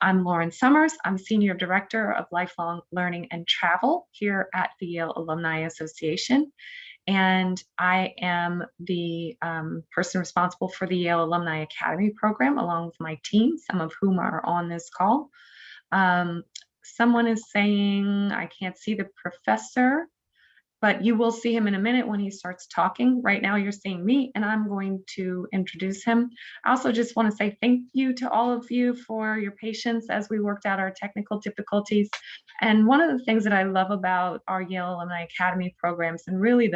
I'm Lauren Summers. I'm Senior Director of Lifelong Learning and Travel here at the Yale Alumni Association. And I am the person responsible for the Yale Alumni Academy program, along with my team, some of whom are on this call. Someone is saying, I can't see the professor, but you will see him in a minute when he starts talking. Right now you're seeing me, and I'm going to introduce him. I also just want to say thank you to all of you for your patience as we worked out our technical difficulties. And one of the things that I love about our Yale Alumni Academy programs, and really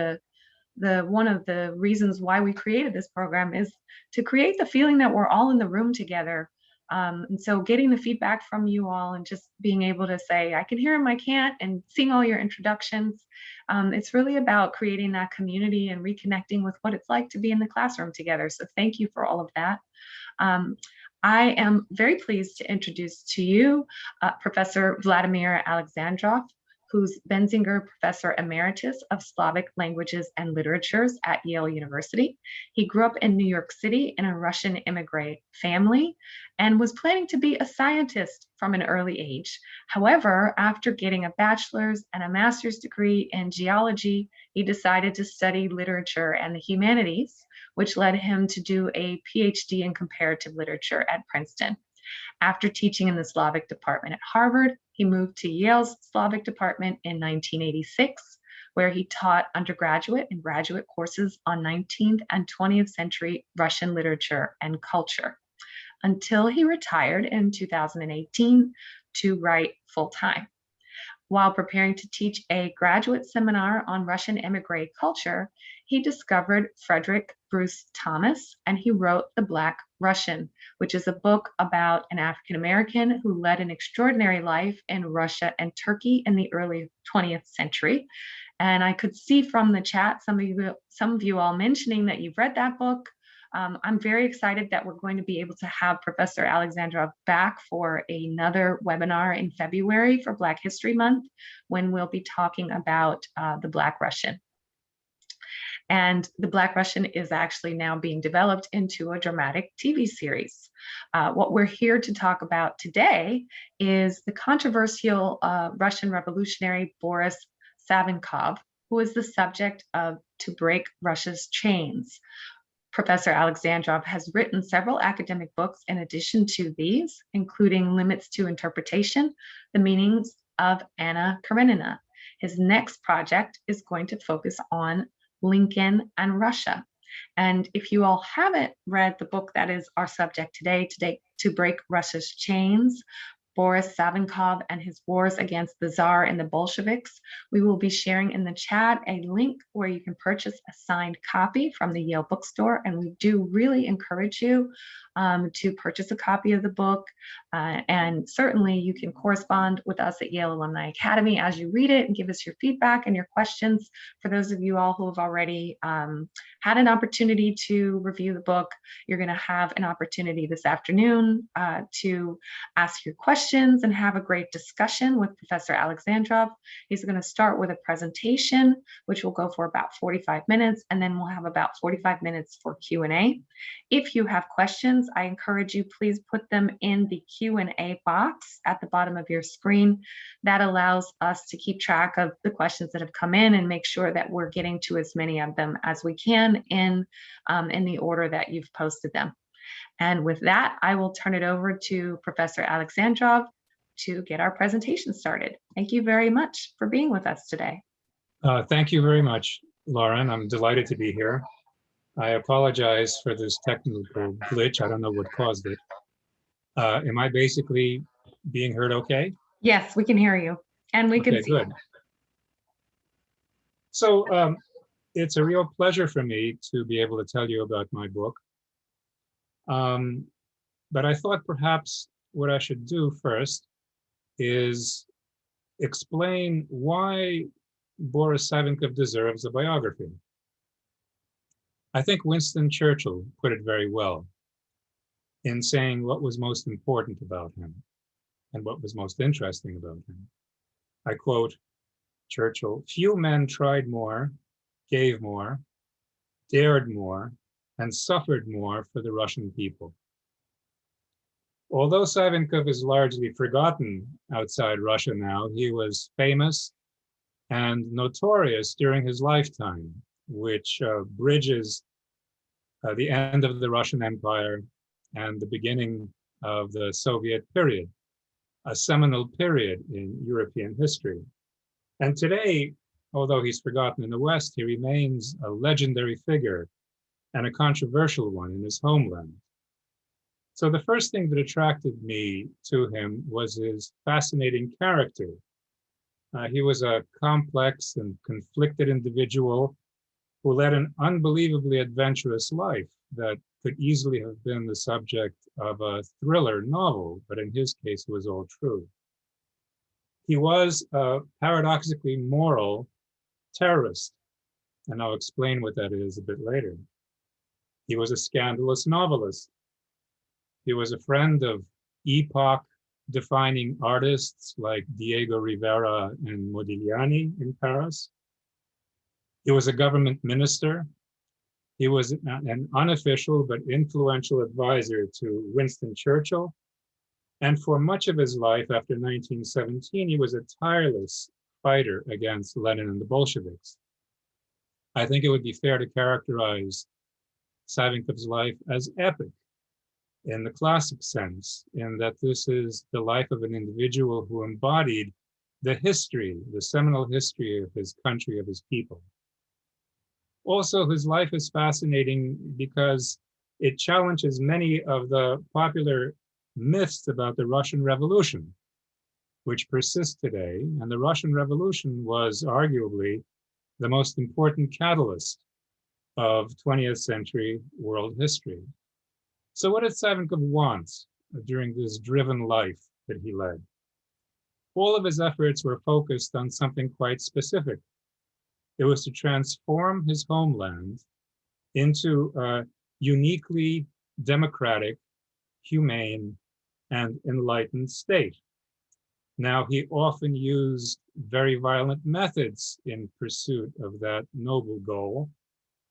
one of the reasons why we created this program, is to create the feeling that we're all in the room together. And so getting the feedback from you all and just being able to say, I can hear him, I can't, and seeing all your introductions, it's really about creating that community and reconnecting with what it's like to be in the classroom together. So thank you for all of that. I am very pleased to introduce to you Professor Vladimir Alexandrov, who's Benzinger Professor Emeritus of Slavic Languages and Literatures at Yale University. He grew up in New York City in a Russian immigrant family and was planning to be a scientist from an early age. However, after getting a bachelor's and a master's degree in geology, he decided to study literature and the humanities, which led him to do a PhD in comparative literature at Princeton. After teaching in the Slavic department at Harvard, he moved to Yale's Slavic department in 1986, where he taught undergraduate and graduate courses on 19th and 20th century Russian literature and culture, until he retired in 2018 to write full-time. While preparing to teach a graduate seminar on Russian emigre culture, he discovered Frederick Bruce Thomas, and he wrote The Black Russian, which is a book about an African-American who led an extraordinary life in Russia and Turkey in the early 20th century. And I could see from the chat, some of you all mentioning that you've read that book. I'm very excited that we're going to be able to have Professor Alexandrov back for another webinar in February for Black History Month, when we'll be talking about the Black Russian. And the Black Russian is actually now being developed into a dramatic TV series. What we're here to talk about today is the controversial Russian revolutionary Boris Savinkov, who is the subject of To Break Russia's Chains. Professor Alexandrov has written several academic books in addition to these, including Limits to Interpretation, The Meanings of Anna Karenina. His next project is going to focus on Lincoln and Russia. And if you all haven't read the book that is our subject today, To Break Russia's Chains, Boris Savinkov and His Wars Against the Tsar and the Bolsheviks, we will be sharing in the chat a link where you can purchase a signed copy from the Yale bookstore. And we do really encourage you to purchase a copy of the book. And certainly you can correspond with us at Yale Alumni Academy as you read it and give us your feedback and your questions. For those of you all who have already had an opportunity to review the book, you're going to have an opportunity this afternoon to ask your questions and have a great discussion with Professor Alexandrov. He's going to start with a presentation, which will go for about 45 minutes, and then we'll have about 45 minutes for Q&A. If you have questions, I encourage you, please put them in the Q&A box at the bottom of your screen. That allows us to keep track of the questions that have come in and make sure that we're getting to as many of them as we can in the order that you've posted them. And with that, I will turn it over to Professor Alexandrov to get our presentation started. Thank you very much for being with us today. Thank you very much, Lauren. I'm delighted to be here. I apologize for this technical glitch. I don't know what caused it. Am I basically being heard okay? Yes, we can hear you, and we can see good. So it's a real pleasure for me to be able to tell you about my book. But I thought perhaps what I should do first is explain why Boris Savinkov deserves a biography. I think Winston Churchill put it very well in saying what was most important about him and what was most interesting about him. I quote Churchill, "Few men tried more, gave more, dared more, and suffered more for the Russian people." Although Savinkov is largely forgotten outside Russia now, he was famous and notorious during his lifetime, which bridges the end of the Russian Empire and the beginning of the Soviet period, a seminal period in European history. And today, although he's forgotten in the West, he remains a legendary figure and a controversial one in his homeland. So the first thing that attracted me to him was his fascinating character. He was a complex and conflicted individual who led an unbelievably adventurous life that could easily have been the subject of a thriller novel, but in his case, it was all true. He was a paradoxically moral terrorist, and I'll explain what that is a bit later. He was a scandalous novelist. He was a friend of epoch-defining artists like Diego Rivera and Modigliani in Paris. He was a government minister. He was an unofficial but influential advisor to Winston Churchill. And for much of his life after 1917, he was a tireless fighter against Lenin and the Bolsheviks. I think it would be fair to characterize Savinkov's life as epic in the classic sense, in that this is the life of an individual who embodied the history, the seminal history of his country, of his people. Also, his life is fascinating because it challenges many of the popular myths about the Russian Revolution, which persist today. And the Russian Revolution was arguably the most important catalyst of 20th century world history. So what did Savinkov want during this driven life that he led? All of his efforts were focused on something quite specific. It was to transform his homeland into a uniquely democratic, humane, and enlightened state. Now, he often used very violent methods in pursuit of that noble goal,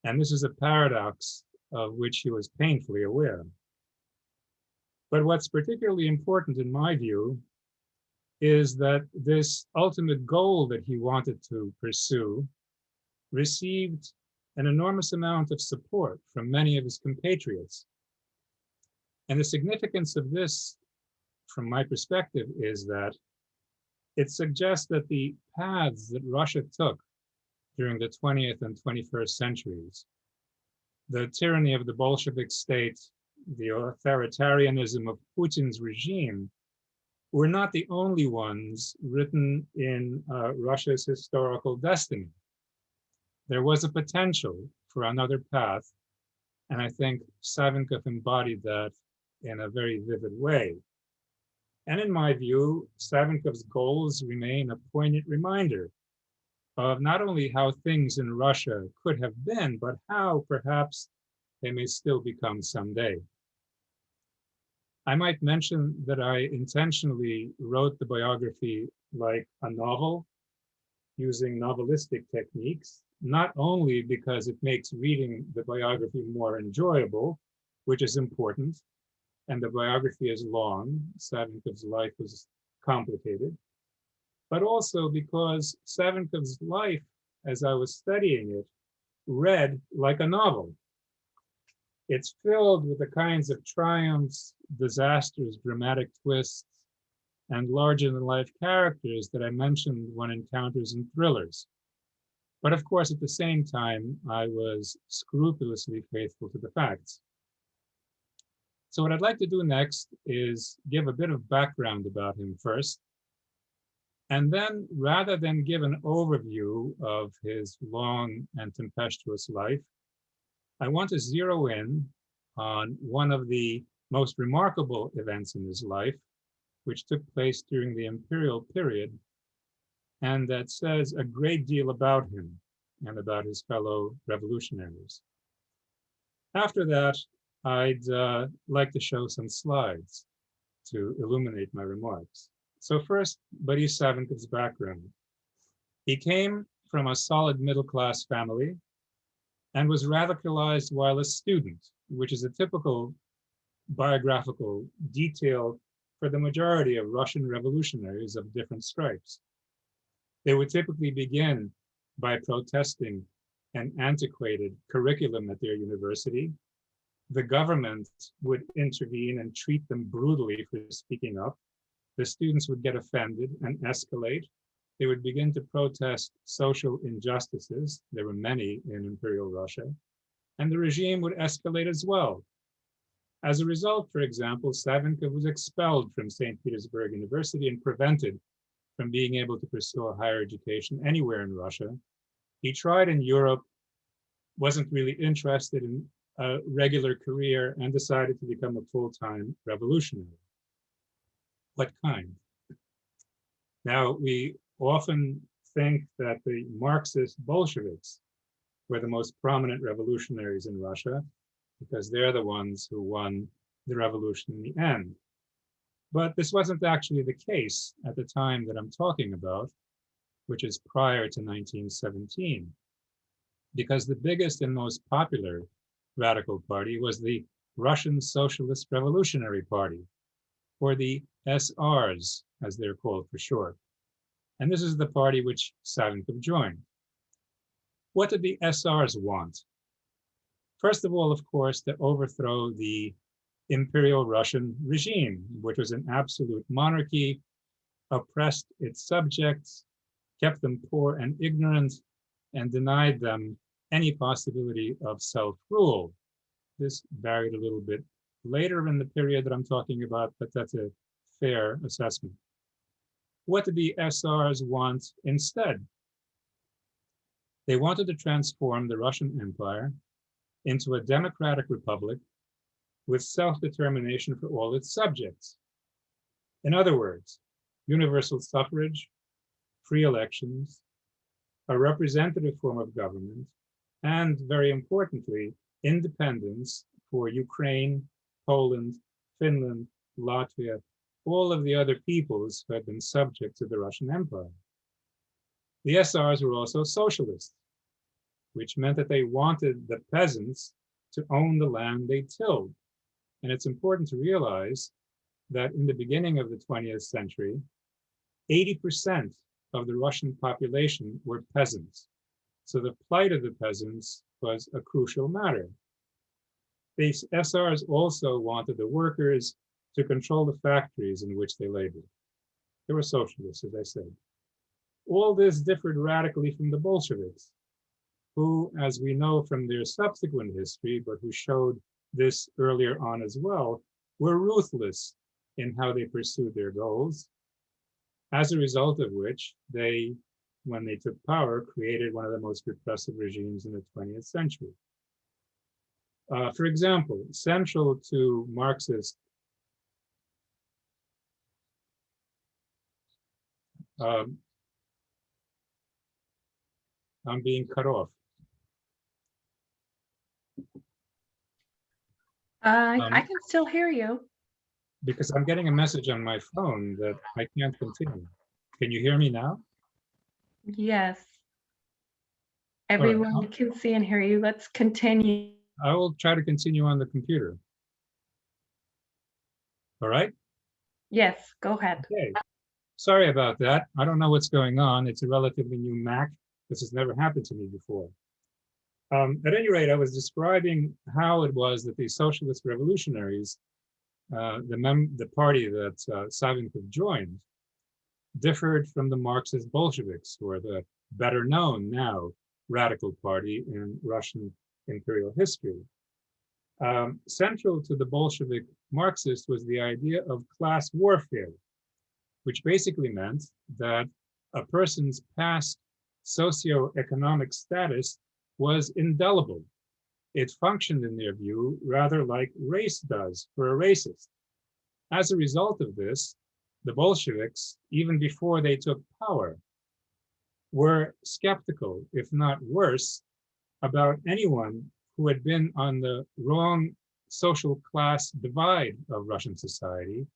and this is a paradox of which he was painfully aware. But what's particularly important in my view is that this ultimate goal that he wanted to pursue received an enormous amount of support from many of his compatriots. And the significance of this, from my perspective, is that it suggests that the paths that Russia took during the 20th and 21st centuries, the tyranny of the Bolshevik state, the authoritarianism of Putin's regime, were not the only ones written in Russia's historical destiny. There was a potential for another path, and I think Savinkov embodied that in a very vivid way. And in my view, Savinkov's goals remain a poignant reminder of not only how things in Russia could have been, but how perhaps they may still become someday. I might mention that I intentionally wrote the biography like a novel, using novelistic techniques, not only because it makes reading the biography more enjoyable, which is important, and the biography is long. Savinkov's life was complicated, but also because Savinkov's life, as I was studying it, read like a novel. It's filled with the kinds of triumphs, disasters, dramatic twists, and larger-than-life characters that I mentioned one encounters in thrillers. But of course, at the same time, I was scrupulously faithful to the facts. So what I'd like to do next is give a bit of background about him first. And then, rather than give an overview of his long and tempestuous life, I want to zero in on one of the most remarkable events in his life, which took place during the imperial period, and that says a great deal about him and about his fellow revolutionaries. After that, I'd like to show some slides to illuminate my remarks. So first, Boris Savinkov's background. He came from a solid middle-class family and was radicalized while a student, which is a typical biographical detail for the majority of Russian revolutionaries of different stripes. They would typically begin by protesting an antiquated curriculum at their university. The government would intervene and treat them brutally for speaking up. The students would get offended and escalate. They would begin to protest social injustices. There were many in Imperial Russia. And the regime would escalate as well. As a result, for example, Savinkov was expelled from St. Petersburg University and prevented from being able to pursue a higher education anywhere in Russia. He tried in Europe, wasn't really interested in a regular career, and decided to become a full-time revolutionary. What kind? Now, we often think that the Marxist Bolsheviks were the most prominent revolutionaries in Russia because they're the ones who won the revolution in the end. But this wasn't actually the case at the time that I'm talking about, which is prior to 1917, because the biggest and most popular radical party was the Russian Socialist Revolutionary Party, or the SRs, as they're called for short. And this is the party which Savinkov joined. What did the SRs want? First of all, of course, to overthrow the Imperial Russian regime, which was an absolute monarchy, oppressed its subjects, kept them poor and ignorant, and denied them any possibility of self-rule. This varied a little bit later in the period that I'm talking about, but that's a fair assessment. What did the SRs want instead? They wanted to transform the Russian Empire into a democratic republic with self-determination for all its subjects. In other words, universal suffrage, free elections, a representative form of government, and very importantly, independence for Ukraine, Poland, Finland, Latvia, all of the other peoples who had been subject to the Russian Empire. The SRs were also socialists, which meant that they wanted the peasants to own the land they tilled. And it's important to realize that in the beginning of the 20th century, 80% of the Russian population were peasants. So the plight of the peasants was a crucial matter. The SRs also wanted the workers to control the factories in which they labored. They were socialists, as I said. All this differed radically from the Bolsheviks, who, as we know from their subsequent history, but who showed this earlier on as well, were ruthless in how they pursued their goals, as a result of which they, when they took power, created one of the most repressive regimes in the 20th century. For example, central to Marxist I'm being cut off. I can still hear you. Because I'm getting a message on my phone that I can't continue. Can you hear me now? Yes. All right. Everyone can see and hear you. Let's continue. I will try to continue on the computer. All right? Yes, go ahead. Okay. Sorry about that. I don't know what's going on. It's a relatively new Mac. This has never happened to me before. At any rate, I was describing how it was that the Socialist Revolutionaries, the party that Savinkov joined, differed from the Marxist Bolsheviks, who are the better known now radical party in Russian imperial history. Central to the Bolshevik Marxists was the idea of class warfare, which basically meant that a person's past socioeconomic status was indelible. It functioned, in their view, rather like race does for a racist. As a result of this, the Bolsheviks, even before they took power, were skeptical, if not worse, about anyone who had been on the wrong social class divide of Russian society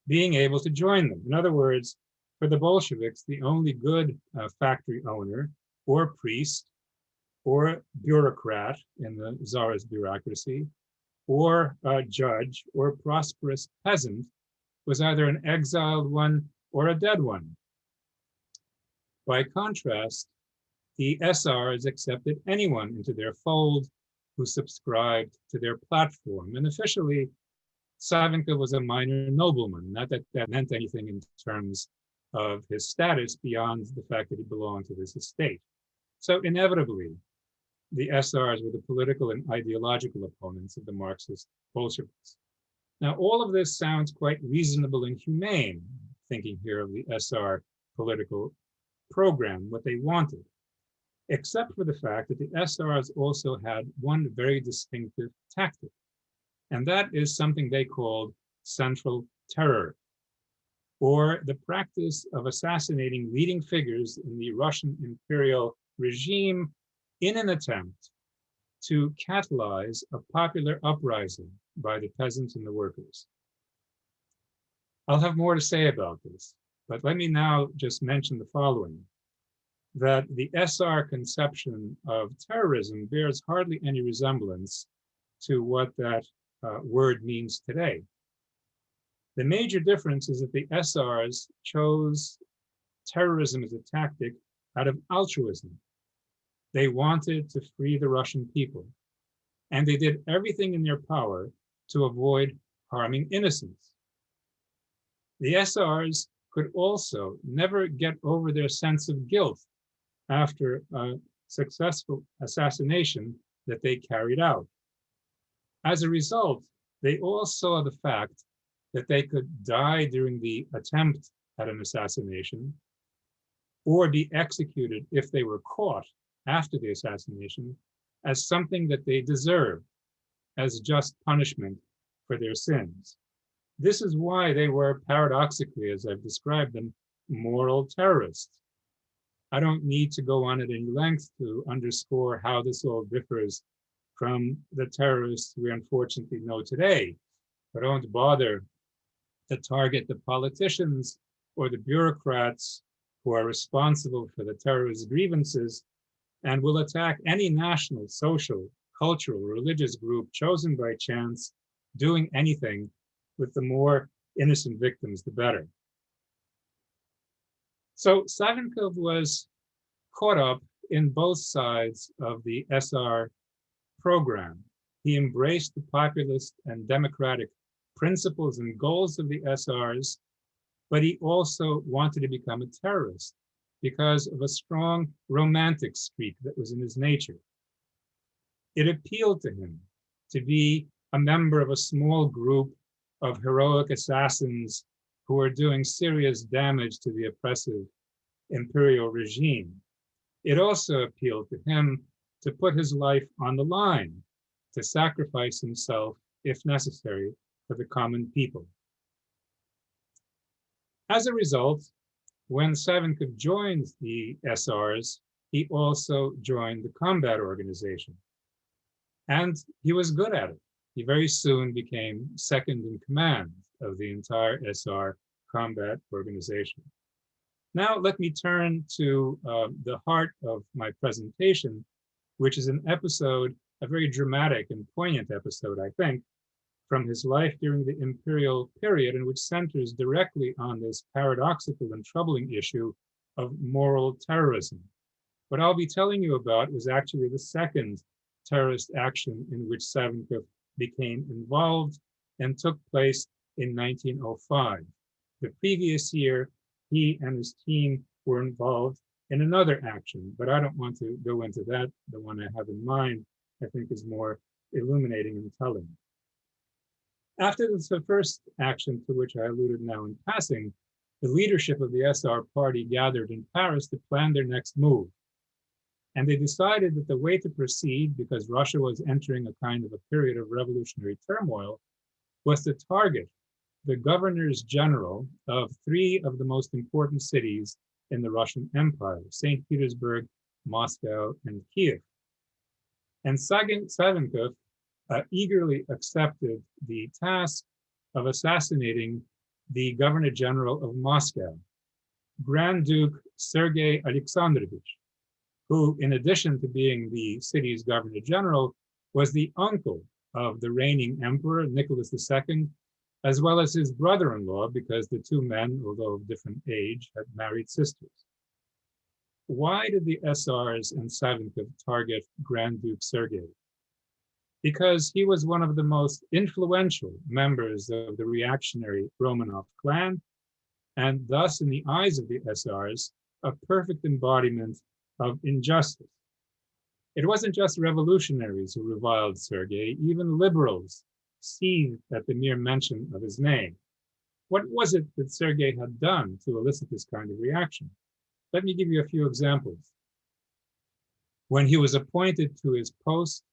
being able to join them. In other words, for the Bolsheviks, the only good factory owner or priest or bureaucrat in the Tsarist bureaucracy or a judge or prosperous peasant was either an exiled one or a dead one. By contrast, the SRs accepted anyone into their fold who subscribed to their platform. And officially, Savinkov was a minor nobleman, not that that meant anything in terms of his status beyond the fact that he belonged to this estate. So inevitably, the SRs were the political and ideological opponents of the Marxist Bolsheviks. Now, all of this sounds quite reasonable and humane, thinking here of the SR political program, what they wanted, except for the fact that the SRs also had one very distinctive tactic, and that is something they called central terror, or the practice of assassinating leading figures in the Russian imperial regime in an attempt to catalyze a popular uprising by the peasants and the workers. I'll have more to say about this, but let me now just mention the following, that the SR conception of terrorism bears hardly any resemblance to what that word means today. The major difference is that the SRs chose terrorism as a tactic out of altruism. They wanted to free the Russian people, and they did everything in their power to avoid harming innocents. The SRs could also never get over their sense of guilt after a successful assassination that they carried out. As a result, they all saw the fact that they could die during the attempt at an assassination or be executed if they were caught after the assassination as something that they deserved, as just punishment for their sins. This is why they were, paradoxically, as I've described them, moral terrorists. I don't need to go on at any length to underscore how this all differs from the terrorists we unfortunately know today. But don't bother to target the politicians or the bureaucrats who are responsible for the terrorist grievances and will attack any national, social, cultural, religious group chosen by chance doing anything with the more innocent victims, the better. So Savinkov was caught up in both sides of the SR program. He embraced the populist and democratic principles and goals of the SRs, but he also wanted to become a terrorist because of a strong romantic streak that was in his nature. It appealed to him to be a member of a small group of heroic assassins who were doing serious damage to the oppressive imperial regime. It also appealed to him to put his life on the line, to sacrifice himself, if necessary, for the common people. As a result, when Savinkov joined the SRs, he also joined the combat organization. And he was good at it. He very soon became second in command of the entire SR combat organization. Now let me turn to the heart of my presentation, which is an episode, a very dramatic and poignant episode, I think, from his life during the imperial period, and which centers directly on this paradoxical and troubling issue of moral terrorism. What I'll be telling you about was actually the second terrorist action in which Savinkov became involved and took place in 1905. The previous year, he and his team were involved in another action, but I don't want to go into that. The one I have in mind, I think, is more illuminating and telling. After the first action to which I alluded now in passing, the leadership of the SR party gathered in Paris to plan their next move. And they decided that the way to proceed, because Russia was entering a kind of a period of revolutionary turmoil, was to target the governors general of three of the most important cities in the Russian Empire, St. Petersburg, Moscow, and Kiev. And Savinkov eagerly accepted the task of assassinating the governor general of Moscow, Grand Duke Sergey Alexandrovich, who, in addition to being the city's governor general, was the uncle of the reigning emperor, Nicholas II, as well as his brother-in-law, because the two men, although of different age, had married sisters. Why did the SRs and Savinkov target Grand Duke Sergey? Because he was one of the most influential members of the reactionary Romanov clan, and thus, in the eyes of the SRs, a perfect embodiment of injustice. It wasn't just revolutionaries who reviled Sergey, even liberals seethed at the mere mention of his name. What was it that Sergey had done to elicit this kind of reaction? Let me give you a few examples. When he was appointed to his post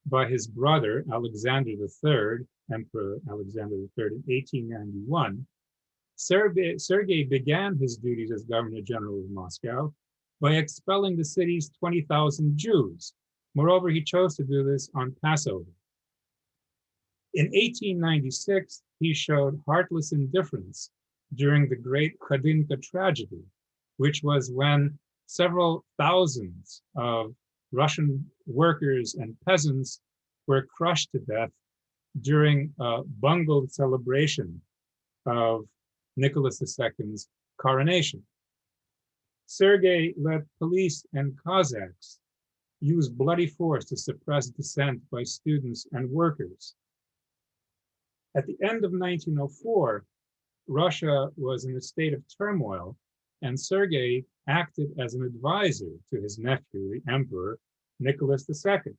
by his brother, Alexander III, Emperor Alexander III, in 1891, Sergey began his duties as Governor General of Moscow by expelling the city's 20,000 Jews. Moreover, he chose to do this on Passover. In 1896, he showed heartless indifference during the Great Khadinka tragedy, which was when several thousands of Russian workers and peasants were crushed to death during a bungled celebration of Nicholas II's coronation. Sergey let police and Cossacks use bloody force to suppress dissent by students and workers. At the end of 1904, Russia was in a state of turmoil, and Sergey acted as an advisor to his nephew, the Emperor Nicholas II.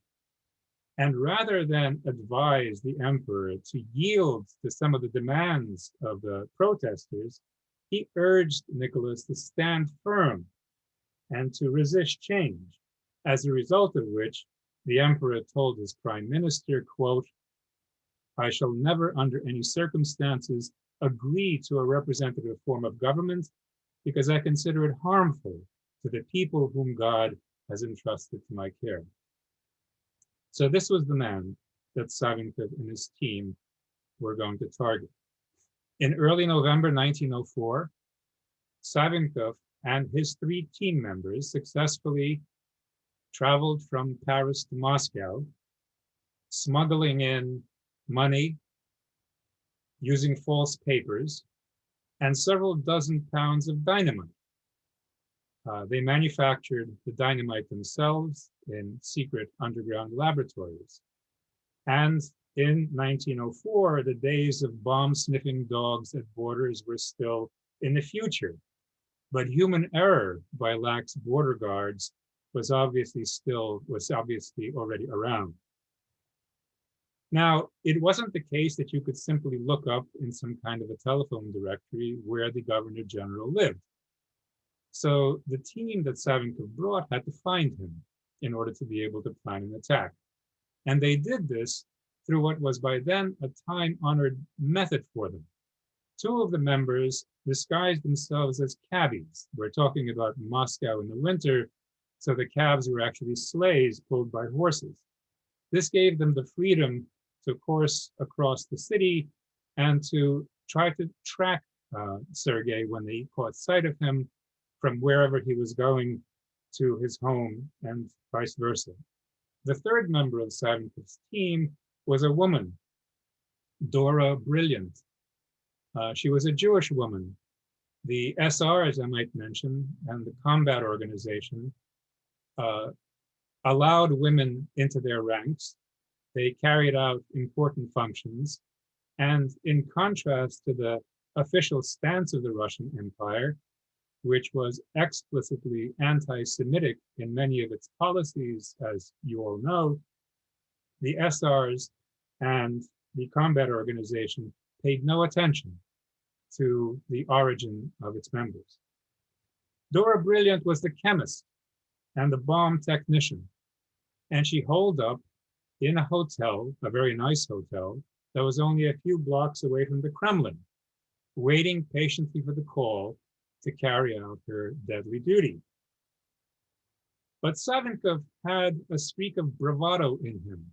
And rather than advise the emperor to yield to some of the demands of the protesters, he urged Nicholas to stand firm and to resist change, as a result of which the emperor told his prime minister, quote, "I shall never under any circumstances agree to a representative form of government because I consider it harmful to the people whom God has entrusted to my care." So this was the man that Savinkov and his team were going to target. In early November 1904, Savinkov and his 3 team members successfully traveled from Paris to Moscow, smuggling in money, using false papers, and several dozen pounds of dynamite. They manufactured the dynamite themselves in secret underground laboratories. And in 1904, the days of bomb-sniffing dogs at borders were still in the future. But human error by lax border guards was obviously already around. Now, it wasn't the case that you could simply look up in some kind of a telephone directory where the Governor General lived. So the team that Savinkov brought had to find him in order to be able to plan an attack. And they did this through what was by then a time-honored method for them. 2 of the members disguised themselves as cabbies. We're talking about Moscow in the winter, so the cabs were actually sleighs pulled by horses. This gave them the freedom to course across the city and to try to track Sergey when they caught sight of him from wherever he was going to his home and vice versa. The 3rd member of Savinkov's team was a woman, Dora Brilliant. She was a Jewish woman. The SRs, I might mention, and the combat organization allowed women into their ranks. They carried out important functions. And in contrast to the official stance of the Russian Empire, which was explicitly anti-Semitic in many of its policies, as you all know, the SRs and the combat organization paid no attention to the origin of its members. Dora Brilliant was the chemist and the bomb technician, and she holed up in a hotel, a very nice hotel, that was only a few blocks away from the Kremlin, waiting patiently for the call to carry out her deadly duty. But Savinkov had a streak of bravado in him.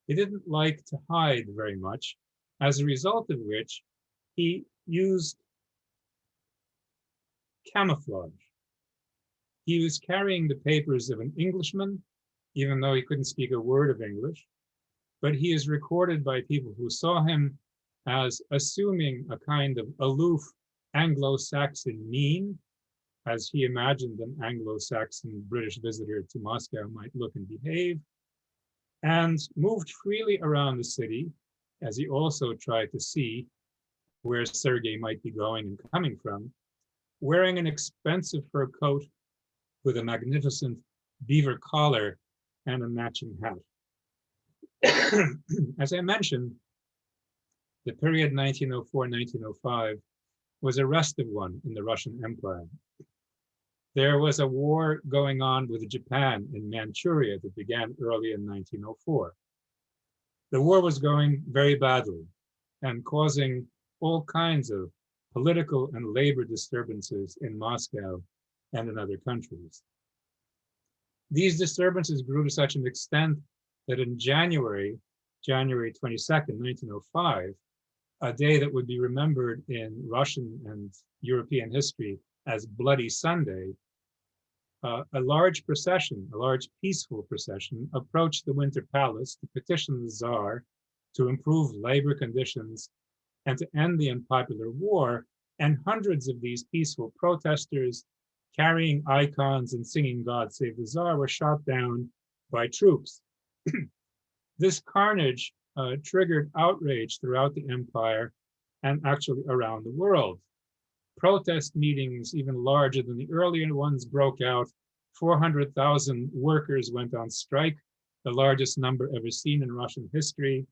He didn't like to hide very much, as a result of which he used camouflage. He was carrying the papers of an Englishman, even though he couldn't speak a word of English. but he is recorded by people who saw him as assuming a kind of aloof Anglo-Saxon mien, as he imagined an Anglo-Saxon British visitor to Moscow might look and behave, and moved freely around the city, as he also tried to see where Sergey might be going and coming from, wearing an expensive fur coat with a magnificent beaver collar and a matching hat. As I mentioned, the period 1904-1905 was a restive one in the Russian Empire. There was a war going on with Japan in Manchuria that began early in 1904. The war was going very badly and causing all kinds of political and labor disturbances in Moscow and in other countries. These disturbances grew to such an extent that in January 22nd, 1905, a day that would be remembered in Russian and European history as Bloody Sunday, a large procession, a large peaceful procession, approached the Winter Palace to petition the Tsar to improve labor conditions and to end the unpopular war. And hundreds of these peaceful protesters, carrying icons and singing God Save the Tsar, were shot down by troops. This carnage triggered outrage throughout the empire and actually around the world. Protest meetings, even larger than the earlier ones, broke out. 400,000 workers went on strike, the largest number ever seen in Russian history.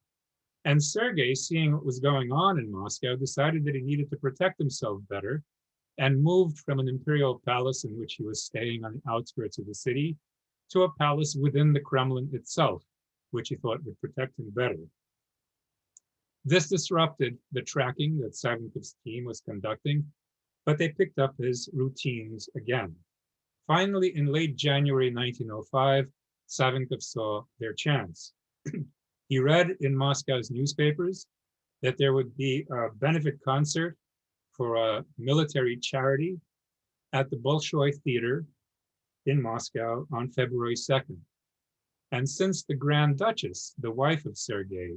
And Sergei, seeing what was going on in Moscow, decided that he needed to protect himself better and moved from an imperial palace in which he was staying on the outskirts of the city to a palace within the Kremlin itself, which he thought would protect him better. This disrupted the tracking that Savinkov's team was conducting, but they picked up his routines again. Finally, in late January 1905, Savinkov saw their chance. He read in Moscow's newspapers that there would be a benefit concert for a military charity at the Bolshoi Theater in Moscow on February 2nd. And since the Grand Duchess, the wife of Sergei,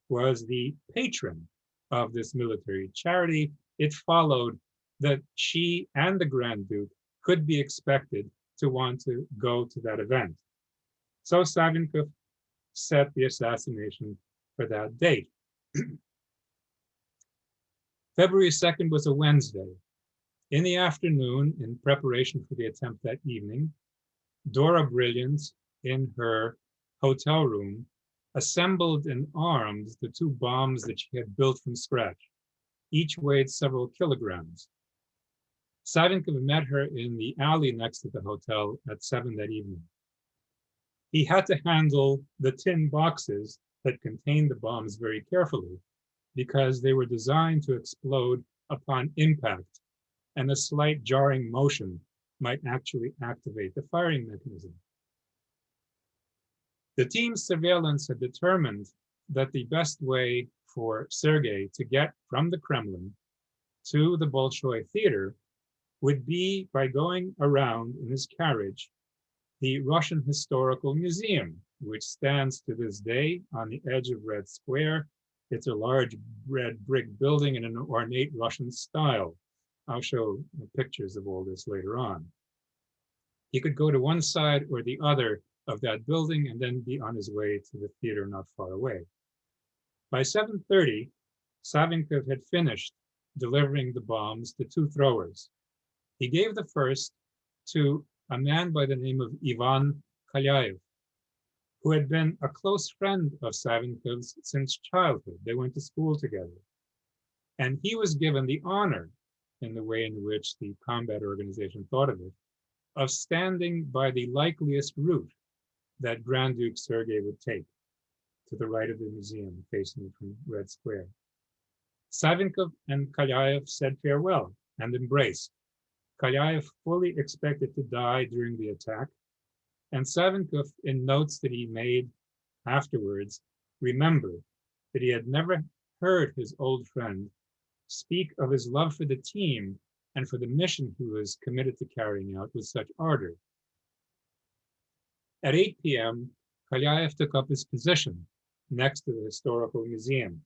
was the patron of this military charity, it followed that she and the Grand Duke could be expected to want to go to that event. So Savinkov set the assassination for that date. February 2nd was a Wednesday. In the afternoon, in preparation for the attempt that evening, Dora Brilliant, in her hotel room, assembled and armed the two bombs that she had built from scratch. Each weighed several kilograms. Savinkov met her in the alley next to the hotel at 7 that evening. He had to handle the tin boxes that contained the bombs very carefully because they were designed to explode upon impact, and a slight jarring motion might actually activate the firing mechanism. The team's surveillance had determined that the best way for Sergei to get from the Kremlin to the Bolshoi Theater would be by going around in his carriage the Russian Historical Museum, which stands to this day on the edge of Red Square. It's a large red brick building in an ornate Russian style. I'll show pictures of all this later on. He could go to one side or the other of that building and then be on his way to the theater not far away. By 7:30, Savinkov had finished delivering the bombs to two throwers. He gave the first to a man by the name of Ivan Kalyaev, who had been a close friend of Savinkov's since childhood. They went to school together. And he was given the honor, in the way in which the combat organization thought of it, of standing by the likeliest route that Grand Duke Sergey would take, to the right of the museum, facing it from Red Square. Savinkov and Kalyaev said farewell and embraced. Kalyaev fully expected to die during the attack, and Savinkov, in notes that he made afterwards, remembered that he had never heard his old friend speak of his love for the team and for the mission he was committed to carrying out with such ardor. At 8 p.m., Kalyaev took up his position next to the historical museum.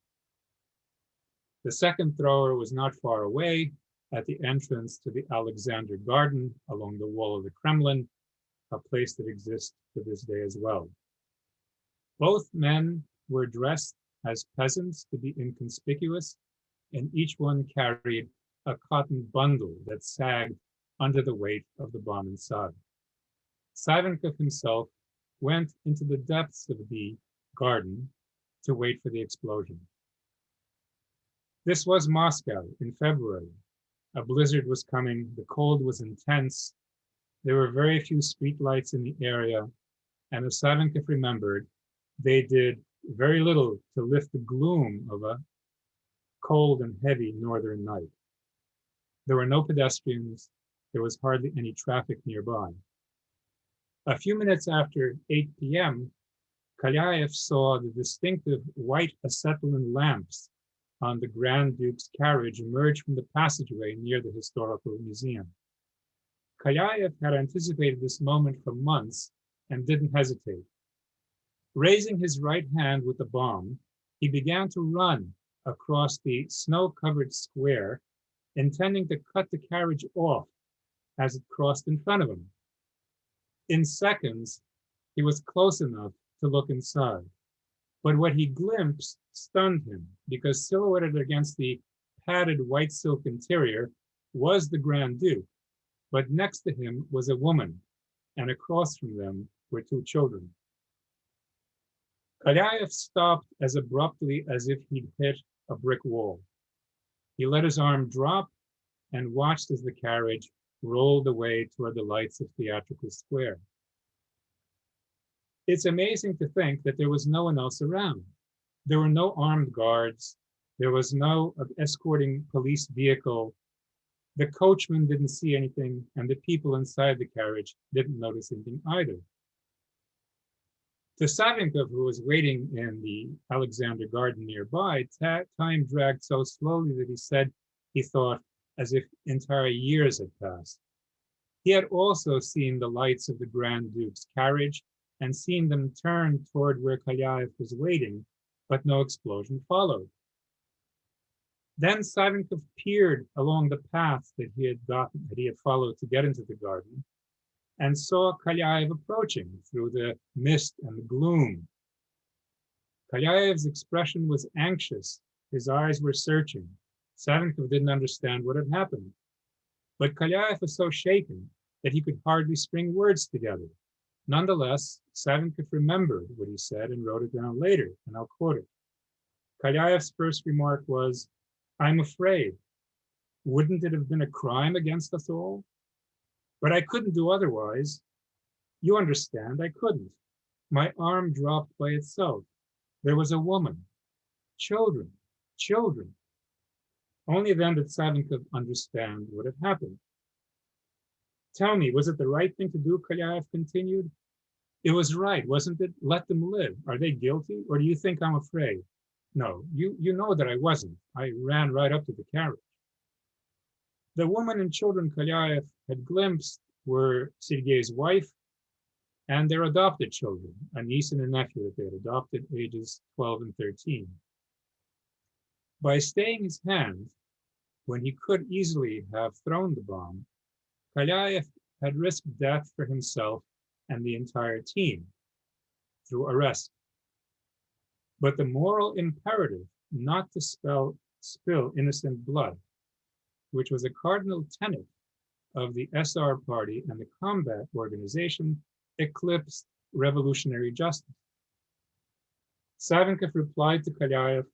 The second thrower was not far away at the entrance to the Alexander Garden along the wall of the Kremlin, a place that exists to this day as well. Both men were dressed as peasants to be inconspicuous, and each one carried a cotton bundle that sagged under the weight of the bomb inside. Savinkov himself went into the depths of the garden to wait for the explosion. This was Moscow in February. A blizzard was coming, the cold was intense, there were very few streetlights in the area, and as Savinkov remembered, they did very little to lift the gloom of a cold and heavy northern night. There were no pedestrians, there was hardly any traffic nearby. A few minutes after 8 p.m., Kalyaev saw the distinctive white acetylene lamps on the Grand Duke's carriage emerge from the passageway near the historical museum. Kalyaev had anticipated this moment for months and didn't hesitate. Raising his right hand with the bomb, he began to run across the snow-covered square, intending to cut the carriage off as it crossed in front of him. In seconds, he was close enough to look inside. But what he glimpsed stunned him, because silhouetted against the padded white silk interior was the Grand Duke, but next to him was a woman, and across from them were two children. Kalyaev stopped as abruptly as if he'd hit a brick wall. He let his arm drop and watched as the carriage rolled away toward the lights of Theatrical Square. It's amazing to think that there was no one else around. There were no armed guards. There was no escorting police vehicle. The coachman didn't see anything, and the people inside the carriage didn't notice anything either. To Savinkov, who was waiting in the Alexander Garden nearby, time dragged so slowly that he said he thought as if entire years had passed. He had also seen the lights of the Grand Duke's carriage and seen them turn toward where Kalyaev was waiting, but no explosion followed. Then Savinkov peered along the path that he had followed to get into the garden, and saw Kalyaev approaching through the mist and the gloom. Kalyaev's expression was anxious. His eyes were searching. Savinkov didn't understand what had happened. But Kalyaev was so shaken that he could hardly string words together. Nonetheless, Savinkov remembered what he said and wrote it down later, and I'll quote it. Kalyaev's first remark was, "I'm afraid. Wouldn't it have been a crime against us all? But I couldn't do otherwise. You understand, I couldn't. My arm dropped by itself. There was a woman. Children. Only then did Savinkov understand what had happened. Tell me, was it the right thing to do, Kalyaev continued. It was right, wasn't it? Let them live. Are they guilty, or do you think I'm afraid? No, you know that I wasn't. I ran right up to the carriage. The woman and children Kalyaev had glimpsed were Sergei's wife and their adopted children, a niece and a nephew that they had adopted, ages 12 and 13. By staying his hand, when he could easily have thrown the bomb, Kalyaev had risked death for himself and the entire team through arrest. But the moral imperative not to spill innocent blood, which was a cardinal tenet of the SR party and the combat organization, eclipsed revolutionary justice. Savinkov replied to Kalyaev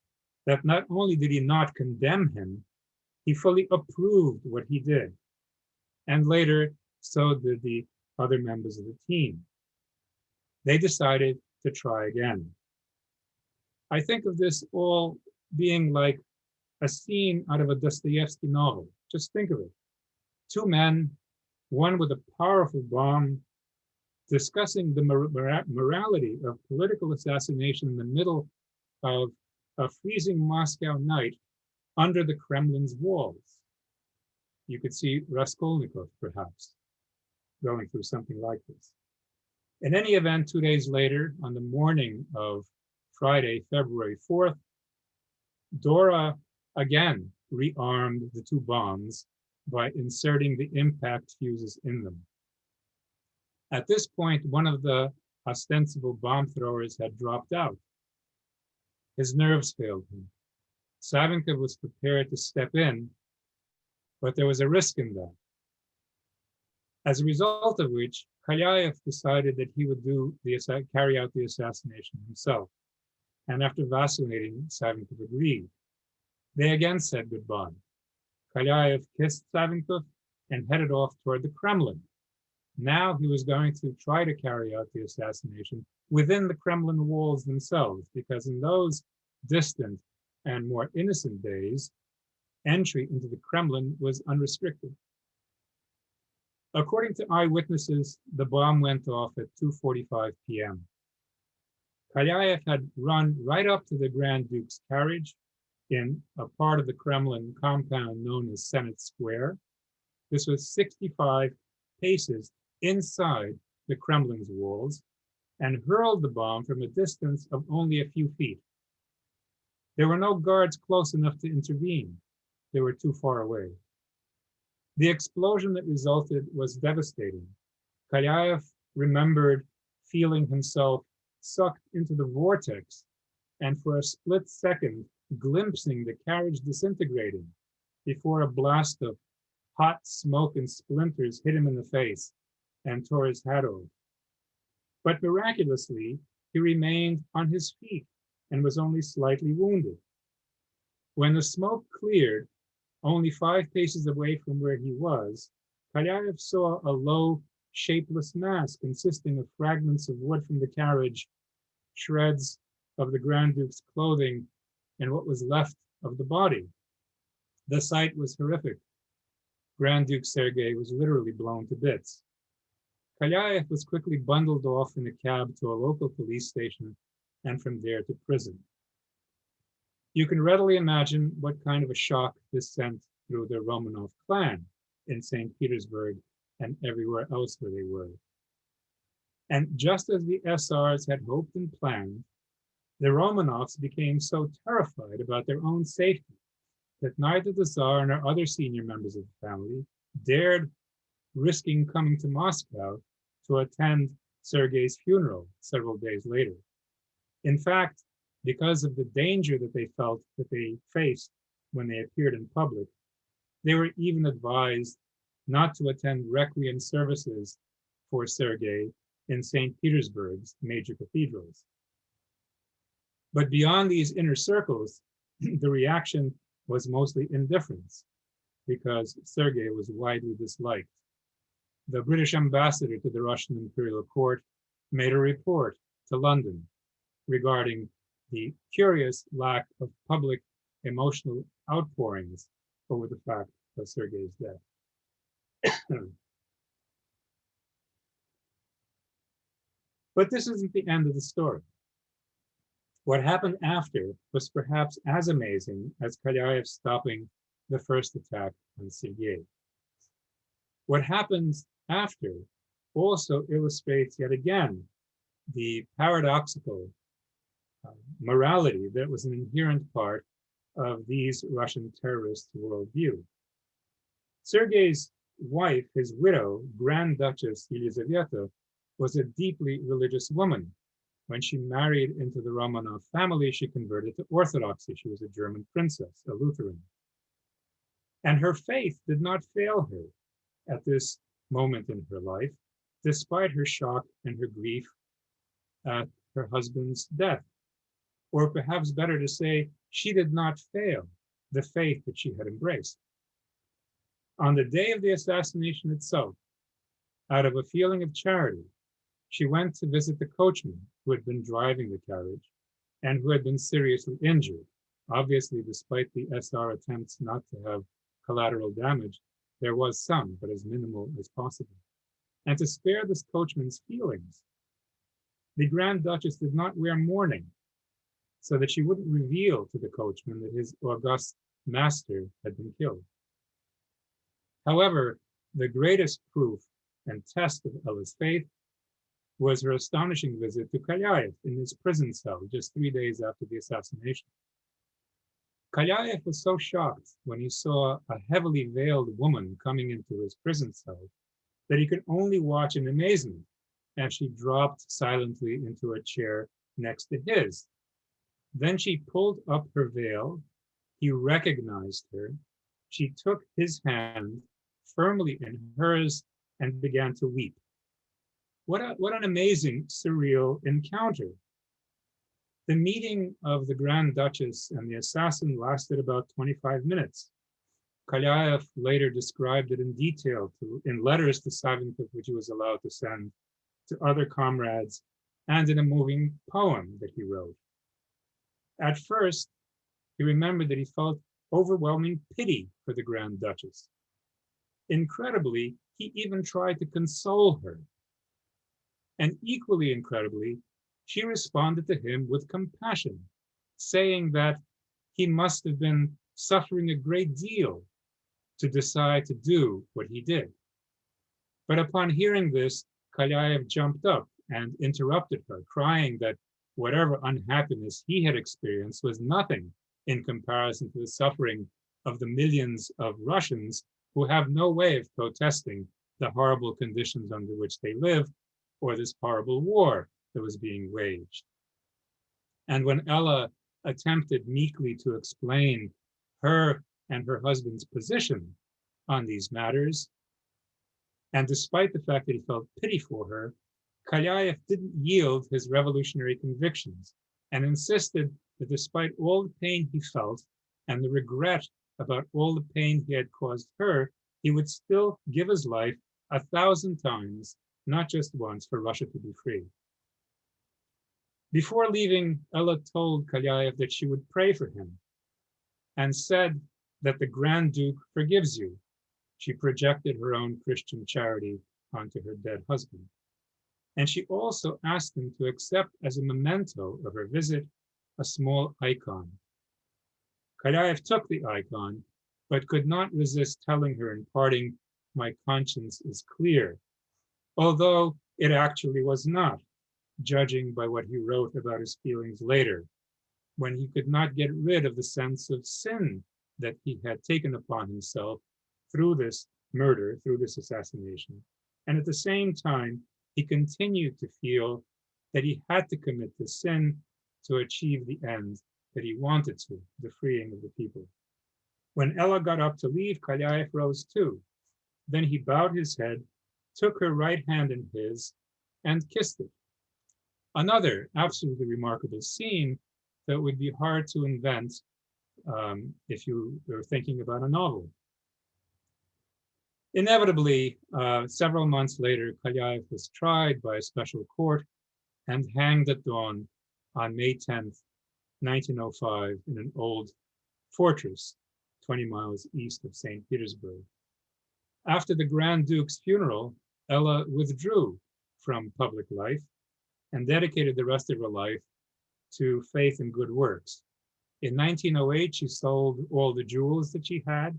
that not only did he not condemn him, he fully approved what he did. And later, so did the other members of the team. They decided to try again. I think of this all being like a scene out of a Dostoevsky novel. Just think of it. Two men, one with a powerful bomb, discussing the morality of political assassination in the middle of a freezing Moscow night under the Kremlin's walls. You could see Raskolnikov, perhaps, going through something like this. In any event, 2 days later, on the morning of Friday, February 4th, Dora again rearmed the two bombs by inserting the impact fuses in them. At this point, one of the ostensible bomb throwers had dropped out. His nerves failed him. Savinkov was prepared to step in, but there was a risk in that. As a result of which, Kalyaev decided that he would carry out the assassination himself. And after vacillating, Savinkov agreed. They again said goodbye. Kalyaev kissed Savinkov and headed off toward the Kremlin. Now he was going to try to carry out the assassination within the Kremlin walls themselves, because in those distant and more innocent days, entry into the Kremlin was unrestricted. According to eyewitnesses, the bomb went off at 2:45 p.m. Kalyaev had run right up to the Grand Duke's carriage in a part of the Kremlin compound known as Senate Square. This was 65 paces inside the Kremlin's walls and hurled the bomb from a distance of only a few feet. There were no guards close enough to intervene. They were too far away. The explosion that resulted was devastating. Kalyaev remembered feeling himself sucked into the vortex and for a split second glimpsing the carriage disintegrating before a blast of hot smoke and splinters hit him in the face and tore his hat off. But miraculously, he remained on his feet and was only slightly wounded. When the smoke cleared, only 5 paces away from where he was, Kalyaev saw a low, shapeless mass consisting of fragments of wood from the carriage, shreds of the Grand Duke's clothing, and what was left of the body. The sight was horrific. Grand Duke Sergey was literally blown to bits. Kalyaev was quickly bundled off in a cab to a local police station and from there to prison. You can readily imagine what kind of a shock this sent through the Romanov clan in St. Petersburg and everywhere else where they were. And just as the SRs had hoped and planned, the Romanovs became so terrified about their own safety that neither the Tsar nor other senior members of the family dared risking coming to Moscow to attend Sergei's funeral several days later. In fact, because of the danger that they felt that they faced when they appeared in public, they were even advised not to attend requiem services for Sergei in St. Petersburg's major cathedrals. But beyond these inner circles, the reaction was mostly indifference, because Sergei was widely disliked. The British ambassador to the Russian imperial court made a report to London regarding the curious lack of public emotional outpourings over the fact of Sergei's death. But this isn't the end of the story. What happened after was perhaps as amazing as Kalyaev stopping the first attack on Sergei. What happens after also illustrates yet again the paradoxical morality that was an inherent part of these Russian terrorists' worldview. Sergei's wife, his widow, Grand Duchess Yelizaveta, was a deeply religious woman. When she married into the Romanov family, she converted to Orthodoxy. She was a German princess, a Lutheran. And her faith did not fail her at this moment in her life, despite her shock and her grief at her husband's death. Or perhaps better to say, she did not fail the faith that she had embraced. On the day of the assassination itself, out of a feeling of charity, she went to visit the coachman who had been driving the carriage and who had been seriously injured. Obviously, despite the SR attempts not to have collateral damage, there was some, but as minimal as possible. And to spare this coachman's feelings, the Grand Duchess did not wear mourning so that she wouldn't reveal to the coachman that his august master had been killed. However, the greatest proof and test of Ella's faith was her astonishing visit to Kalyaev in his prison cell just 3 days after the assassination. Kalyaev was so shocked when he saw a heavily veiled woman coming into his prison cell that he could only watch in amazement as she dropped silently into a chair next to his. Then she pulled up her veil. He recognized her. She took his hand firmly in hers and began to weep. What an amazing, surreal encounter. The meeting of the Grand Duchess and the assassin lasted about 25 minutes. Kalyaev later described it in detail in letters to Savinkov, which he was allowed to send to other comrades, and in a moving poem that he wrote. At first, he remembered that he felt overwhelming pity for the Grand Duchess. Incredibly, he even tried to console her. And equally incredibly, she responded to him with compassion, saying that he must have been suffering a great deal to decide to do what he did. But upon hearing this, Kalyaev jumped up and interrupted her, crying that whatever unhappiness he had experienced was nothing in comparison to the suffering of the millions of Russians who have no way of protesting the horrible conditions under which they live or this horrible war that was being waged. And when Ella attempted meekly to explain her and her husband's position on these matters, and despite the fact that he felt pity for her, Kalyaev didn't yield his revolutionary convictions and insisted that despite all the pain he felt and the regret about all the pain he had caused her, he would still give his life 1,000 times, not just once, for Russia to be free. Before leaving, Ella told Kalyaev that she would pray for him and said that the Grand Duke forgives you. She projected her own Christian charity onto her dead husband. And she also asked him to accept as a memento of her visit a small icon. Kalyaev took the icon, but could not resist telling her in parting, "My conscience is clear," although it actually was not, judging by what he wrote about his feelings later, when he could not get rid of the sense of sin that he had taken upon himself through this murder, through this assassination. And at the same time, he continued to feel that he had to commit this sin to achieve the end that he wanted to, the freeing of the people. When Ella got up to leave, Kalyaev rose too. Then he bowed his head, took her right hand in his, and kissed it. Another absolutely remarkable scene that would be hard to invent if you were thinking about a novel. Inevitably, several months later, Kalyaev was tried by a special court and hanged at dawn on May 10th, 1905, in an old fortress 20 miles east of St. Petersburg. After the Grand Duke's funeral, Ella withdrew from public life and dedicated the rest of her life to faith and good works. In 1908, she sold all the jewels that she had,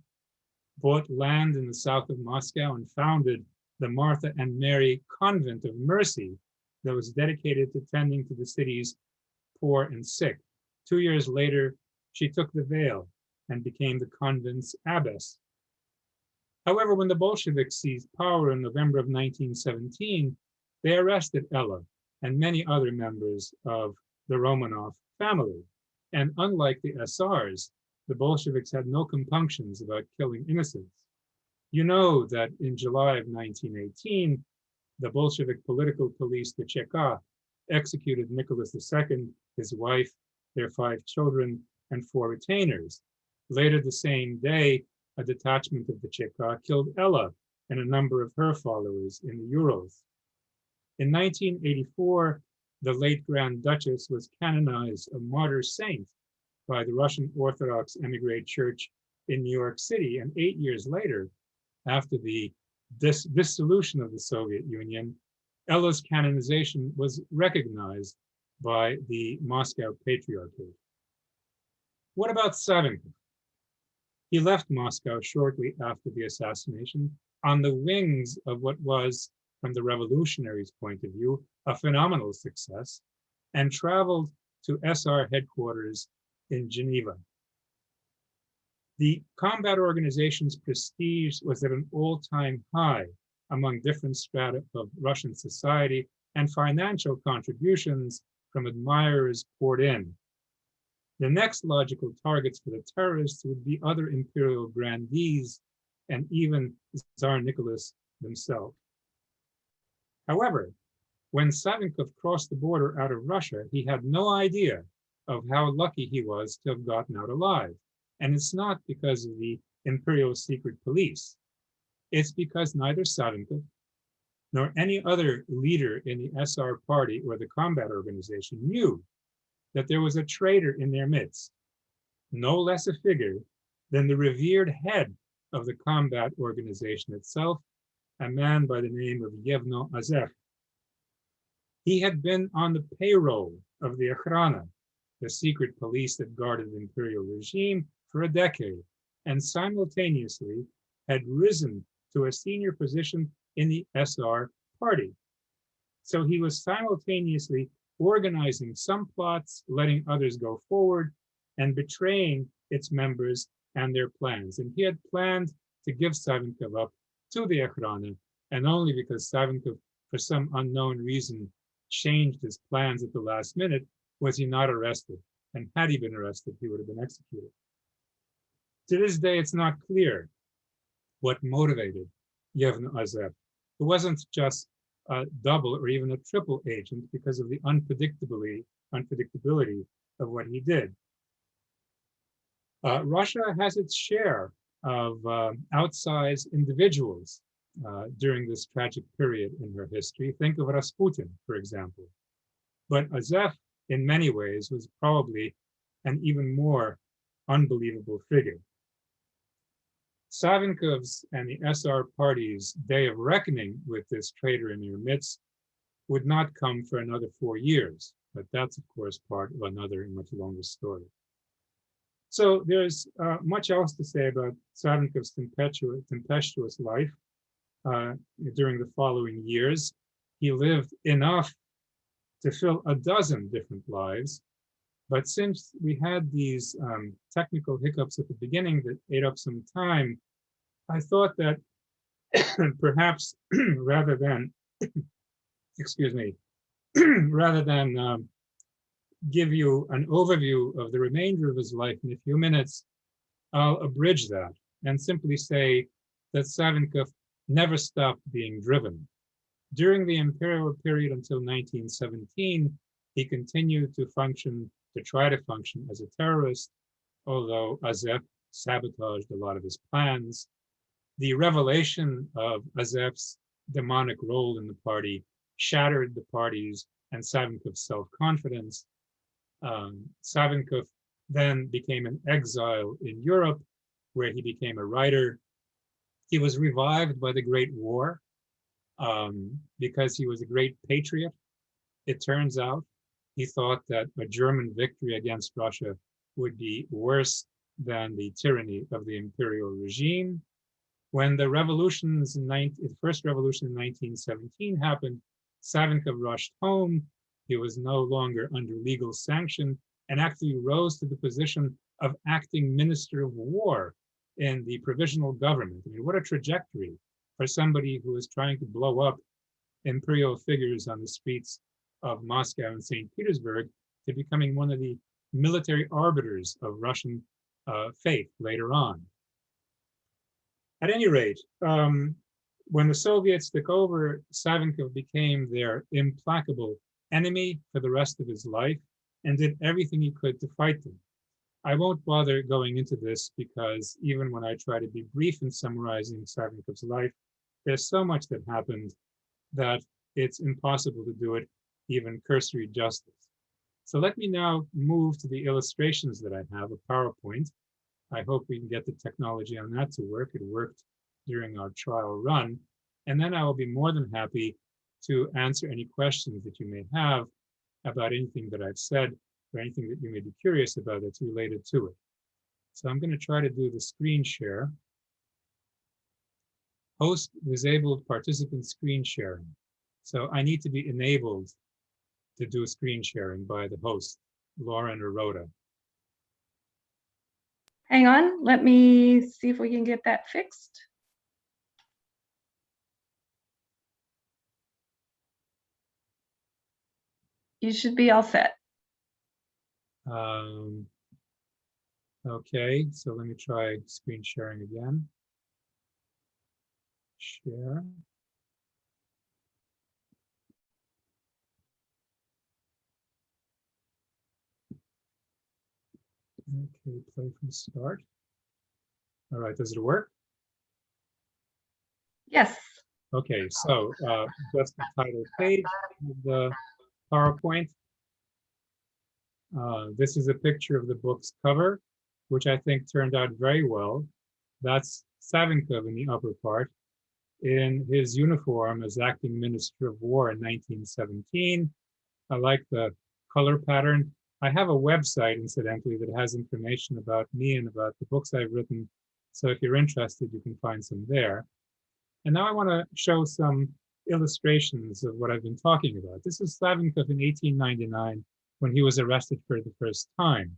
bought land in the south of Moscow, and founded the Martha and Mary Convent of Mercy that was dedicated to tending to the city's poor and sick. 2 years later, she took the veil and became the convent's abbess. However, when the Bolsheviks seized power in November of 1917, they arrested Ella and many other members of the Romanov family. And unlike the SRs, the Bolsheviks had no compunctions about killing innocents. You know that in July of 1918, the Bolshevik political police, the Cheka, executed Nicholas II, his wife, their 5 children, and 4 retainers. Later the same day, a detachment of the Cheka killed Ella and a number of her followers in the Urals. In 1984, the late Grand Duchess was canonized a martyr saint by the Russian Orthodox Emigre Church in New York City. And 8 years later, after the dissolution of the Soviet Union, Ella's canonization was recognized by the Moscow Patriarchate. What about Savinkov? He left Moscow shortly after the assassination on the wings of what was from the revolutionaries' point of view, a phenomenal success, and traveled to SR headquarters in Geneva. The combat organization's prestige was at an all-time high among different strata of Russian society, and financial contributions from admirers poured in. The next logical targets for the terrorists would be other imperial grandees and even Tsar Nicholas himself. However, when Savinkov crossed the border out of Russia, he had no idea of how lucky he was to have gotten out alive. And it's not because of the imperial secret police. It's because neither Savinkov nor any other leader in the SR party or the combat organization knew that there was a traitor in their midst, no less a figure than the revered head of the combat organization itself, a man by the name of Yevno Azev. He had been on the payroll of the Okhrana, the secret police that guarded the imperial regime, for a decade, and simultaneously had risen to a senior position in the SR party. So he was simultaneously organizing some plots, letting others go forward, and betraying its members and their plans. And he had planned to give Savinkov up to the Okhrana, and only because Savinkov, for some unknown reason, changed his plans at the last minute, was he not arrested. And had he been arrested, he would have been executed. To this day, it's not clear what motivated Yevno Azev. It wasn't just a double or even a triple agent because of the unpredictability of what he did. Russia has its share of outsized individuals during this tragic period in her history. Think of Rasputin, for example. But Azev, in many ways, was probably an even more unbelievable figure. Savinkov's and the SR party's day of reckoning with this traitor in their midst would not come for another 4 years, but that's, of course, part of another and much longer story. So there's much else to say about Savinkov's tempestuous life during the following years. He lived enough to fill a dozen different lives, but since we had these technical hiccups at the beginning that ate up some time, I thought that perhaps rather than, excuse me, rather than give you an overview of the remainder of his life in a few minutes, I'll abridge that and simply say that Savinkov never stopped being driven. During the imperial period until 1917, he continued to try to function as a terrorist, although Azev sabotaged a lot of his plans. The revelation of Azev's demonic role in the party shattered the party's and Savinkov's self-confidence. Savinkov then became an exile in Europe, where he became a writer. He was revived by the Great War because he was a great patriot. It turns out he thought that a German victory against Russia would be worse than the tyranny of the imperial regime. When the first revolution in 1917 happened, Savinkov rushed home. He was no longer under legal sanction and actually rose to the position of acting minister of war in the provisional government. I mean, what a trajectory for somebody who was trying to blow up imperial figures on the streets of Moscow and St. Petersburg to becoming one of the military arbiters of Russian fate later on. At any rate, when the Soviets took over, Savinkov became their implacable enemy for the rest of his life and did everything he could to fight them. I won't bother going into this because even when I try to be brief in summarizing Savinkov's life, there's so much that happened that it's impossible to do it even cursory justice. So let me now move to the illustrations that I have, a PowerPoint. I hope we can get the technology on that to work. It worked during our trial run. And then I will be more than happy to answer any questions that you may have about anything that I've said or anything that you may be curious about that's related to it. So I'm going to try to do the screen share. Host disabled participant screen sharing. So I need to be enabled to do screen sharing by the host, Lauren or Rhoda. Hang on, let me see if we can get that fixed. You should be all set. Okay, so let me try screen sharing again. Share. Okay, play from start. All right, does it work? Yes. Okay, so just the title page of the PowerPoint. This is a picture of the book's cover, which I think turned out very well. That's Savinkov in the upper part, in his uniform as acting Minister of War in 1917. I like the color pattern. I have a website, incidentally, that has information about me and about the books I've written. So if you're interested, you can find some there. And now I want to show some illustrations of what I've been talking about. This is Savinkov in 1899 when he was arrested for the first time.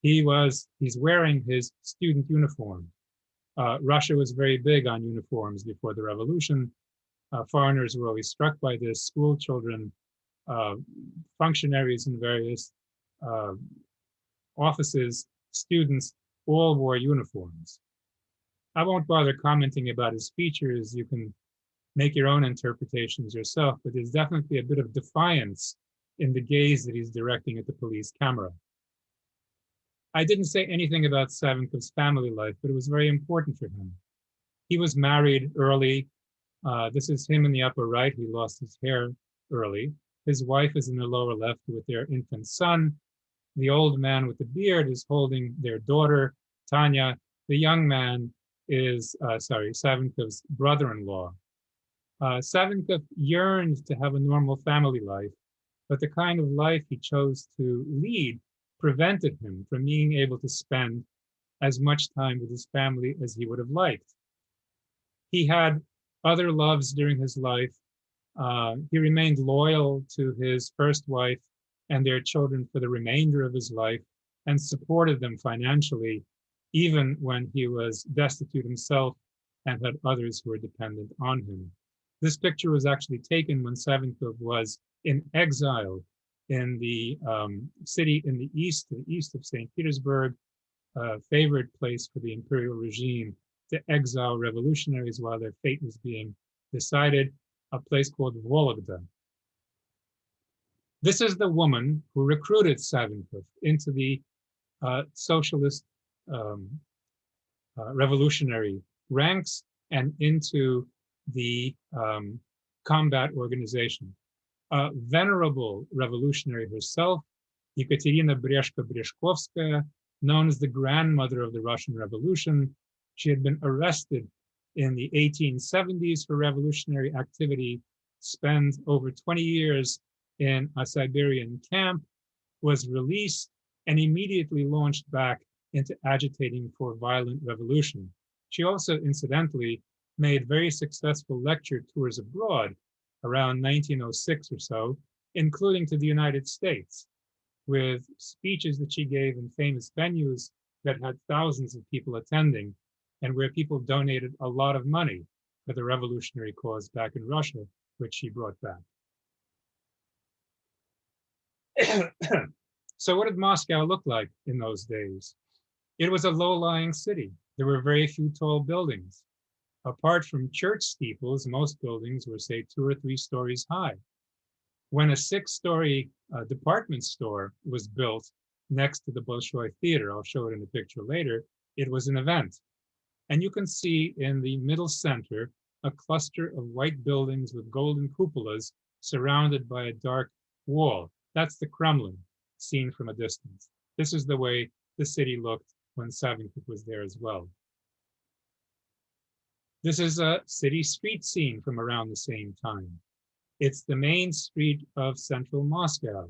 He's wearing his student uniform. Russia was very big on uniforms before the revolution. Foreigners were always struck by this. School children, functionaries in various offices, students, all wore uniforms. I won't bother commenting about his features. You can make your own interpretations yourself, but there's definitely a bit of defiance in the gaze that he's directing at the police camera. I didn't say anything about Savinkov's family life, but it was very important for him. He was married early. This is him in the upper right. He lost his hair early. His wife is in the lower left with their infant son. The old man with the beard is holding their daughter, Tanya. The young man is, Savinkov's brother-in-law. Savinkov yearned to have a normal family life, but the kind of life he chose to lead prevented him from being able to spend as much time with his family as he would have liked. He had other loves during his life. He remained loyal to his first wife and their children for the remainder of his life and supported them financially, even when he was destitute himself and had others who were dependent on him. This picture was actually taken when Savinkov was in exile in the city in the east of St. Petersburg, a favorite place for the imperial regime to exile revolutionaries while their fate was being decided, a place called Vologda. This is the woman who recruited Savinkov into the socialist revolutionary ranks and into the combat organization. A venerable revolutionary herself, Ekaterina Breshko-Breshkovskaya, known as the grandmother of the Russian Revolution. She had been arrested in the 1870s for revolutionary activity, spent over 20 years in a Siberian camp, was released, and immediately launched back into agitating for violent revolution. She also, incidentally, made very successful lecture tours abroad around 1906 or so, including to the United States, with speeches that she gave in famous venues that had thousands of people attending, and where people donated a lot of money for the revolutionary cause back in Russia, which she brought back. So what did Moscow look like in those days? It was a low-lying city. There were very few tall buildings. Apart from church steeples, most buildings were, say, 2 or 3 stories high. When a 6-story department store was built next to the Bolshoi Theater, I'll show it in the picture later, it was an event. And you can see in the middle center a cluster of white buildings with golden cupolas surrounded by a dark wall. That's the Kremlin, seen from a distance. This is the way the city looked when Savinkov was there as well. This is a city street scene from around the same time. It's the main street of central Moscow,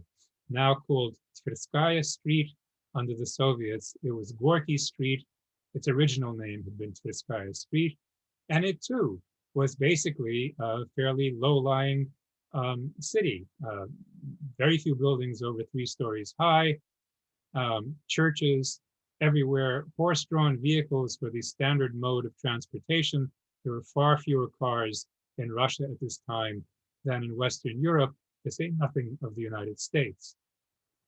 now called Tverskaya Street. Under the Soviets, it was Gorky Street. Its original name had been Tverskaya Street. And it too was basically a fairly low-lying city. Very few buildings over 3 stories high, churches everywhere, horse-drawn vehicles were the standard mode of transportation. There were far fewer cars in Russia at this time than in Western Europe, to say nothing of the United States.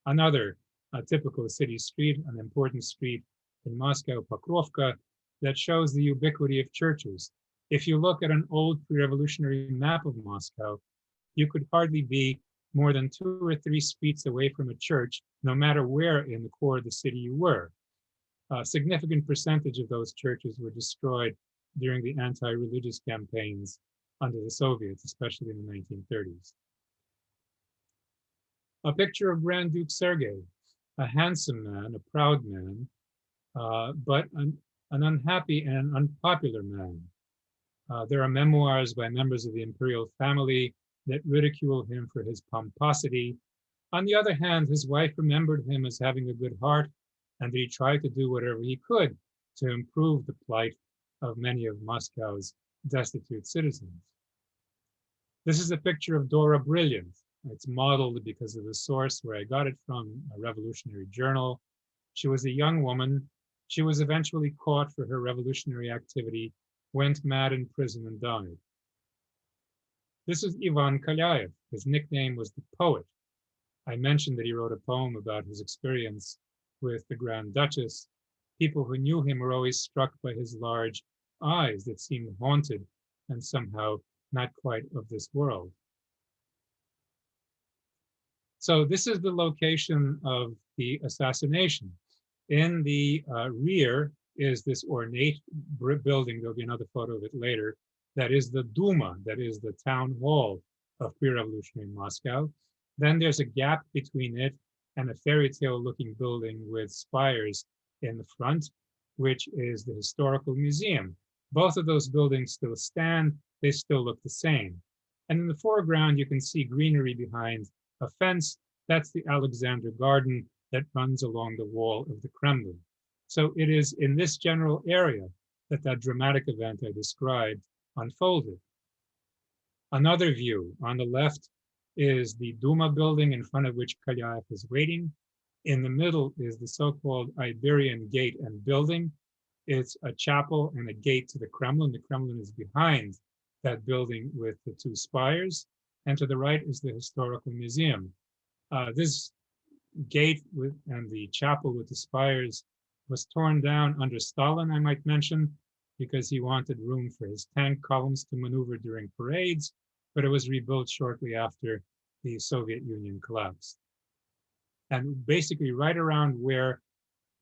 Another typical city street, an important street in Moscow, Pokrovka, that shows the ubiquity of churches. If you look at an old pre-revolutionary map of Moscow, you could hardly be more than 2 or 3 streets away from a church, no matter where in the core of the city you were. A significant percentage of those churches were destroyed during the anti-religious campaigns under the Soviets, especially in the 1930s. A picture of Grand Duke Sergey, a handsome man, a proud man, but an unhappy and an unpopular man. There are memoirs by members of the imperial family that ridicule him for his pomposity. On the other hand, his wife remembered him as having a good heart and that he tried to do whatever he could to improve the plight of many of Moscow's destitute citizens. This is a picture of Dora Brilliant. It's modeled because of the source where I got it from, a revolutionary journal. She was a young woman. She was eventually caught for her revolutionary activity, went mad in prison, and died. This is Ivan Kalyaev. His nickname was the Poet. I mentioned that he wrote a poem about his experience with the Grand Duchess. People who knew him were always struck by his large eyes that seemed haunted and somehow not quite of this world. So this is the location of the assassination. In the rear is this ornate building. There'll be another photo of it later. That is the Duma, that is the town hall of pre-revolutionary Moscow. Then there's a gap between it and a fairy tale looking building with spires in the front, which is the historical museum. Both of those buildings still stand. They still look the same. And in the foreground, you can see greenery behind a fence. That's the Alexander Garden that runs along the wall of the Kremlin. So it is in this general area that that dramatic event I described unfolded. Another view on the left is the Duma building in front of which Kalyaev is waiting. In the middle is the so-called Iberian Gate and building. It's a chapel and a gate to the Kremlin. The Kremlin is behind that building with the 2 spires. And to the right is the historical museum. This gate and the chapel with the spires was torn down under Stalin, I might mention, because he wanted room for his tank columns to maneuver during parades, but it was rebuilt shortly after the Soviet Union collapsed. And basically right around where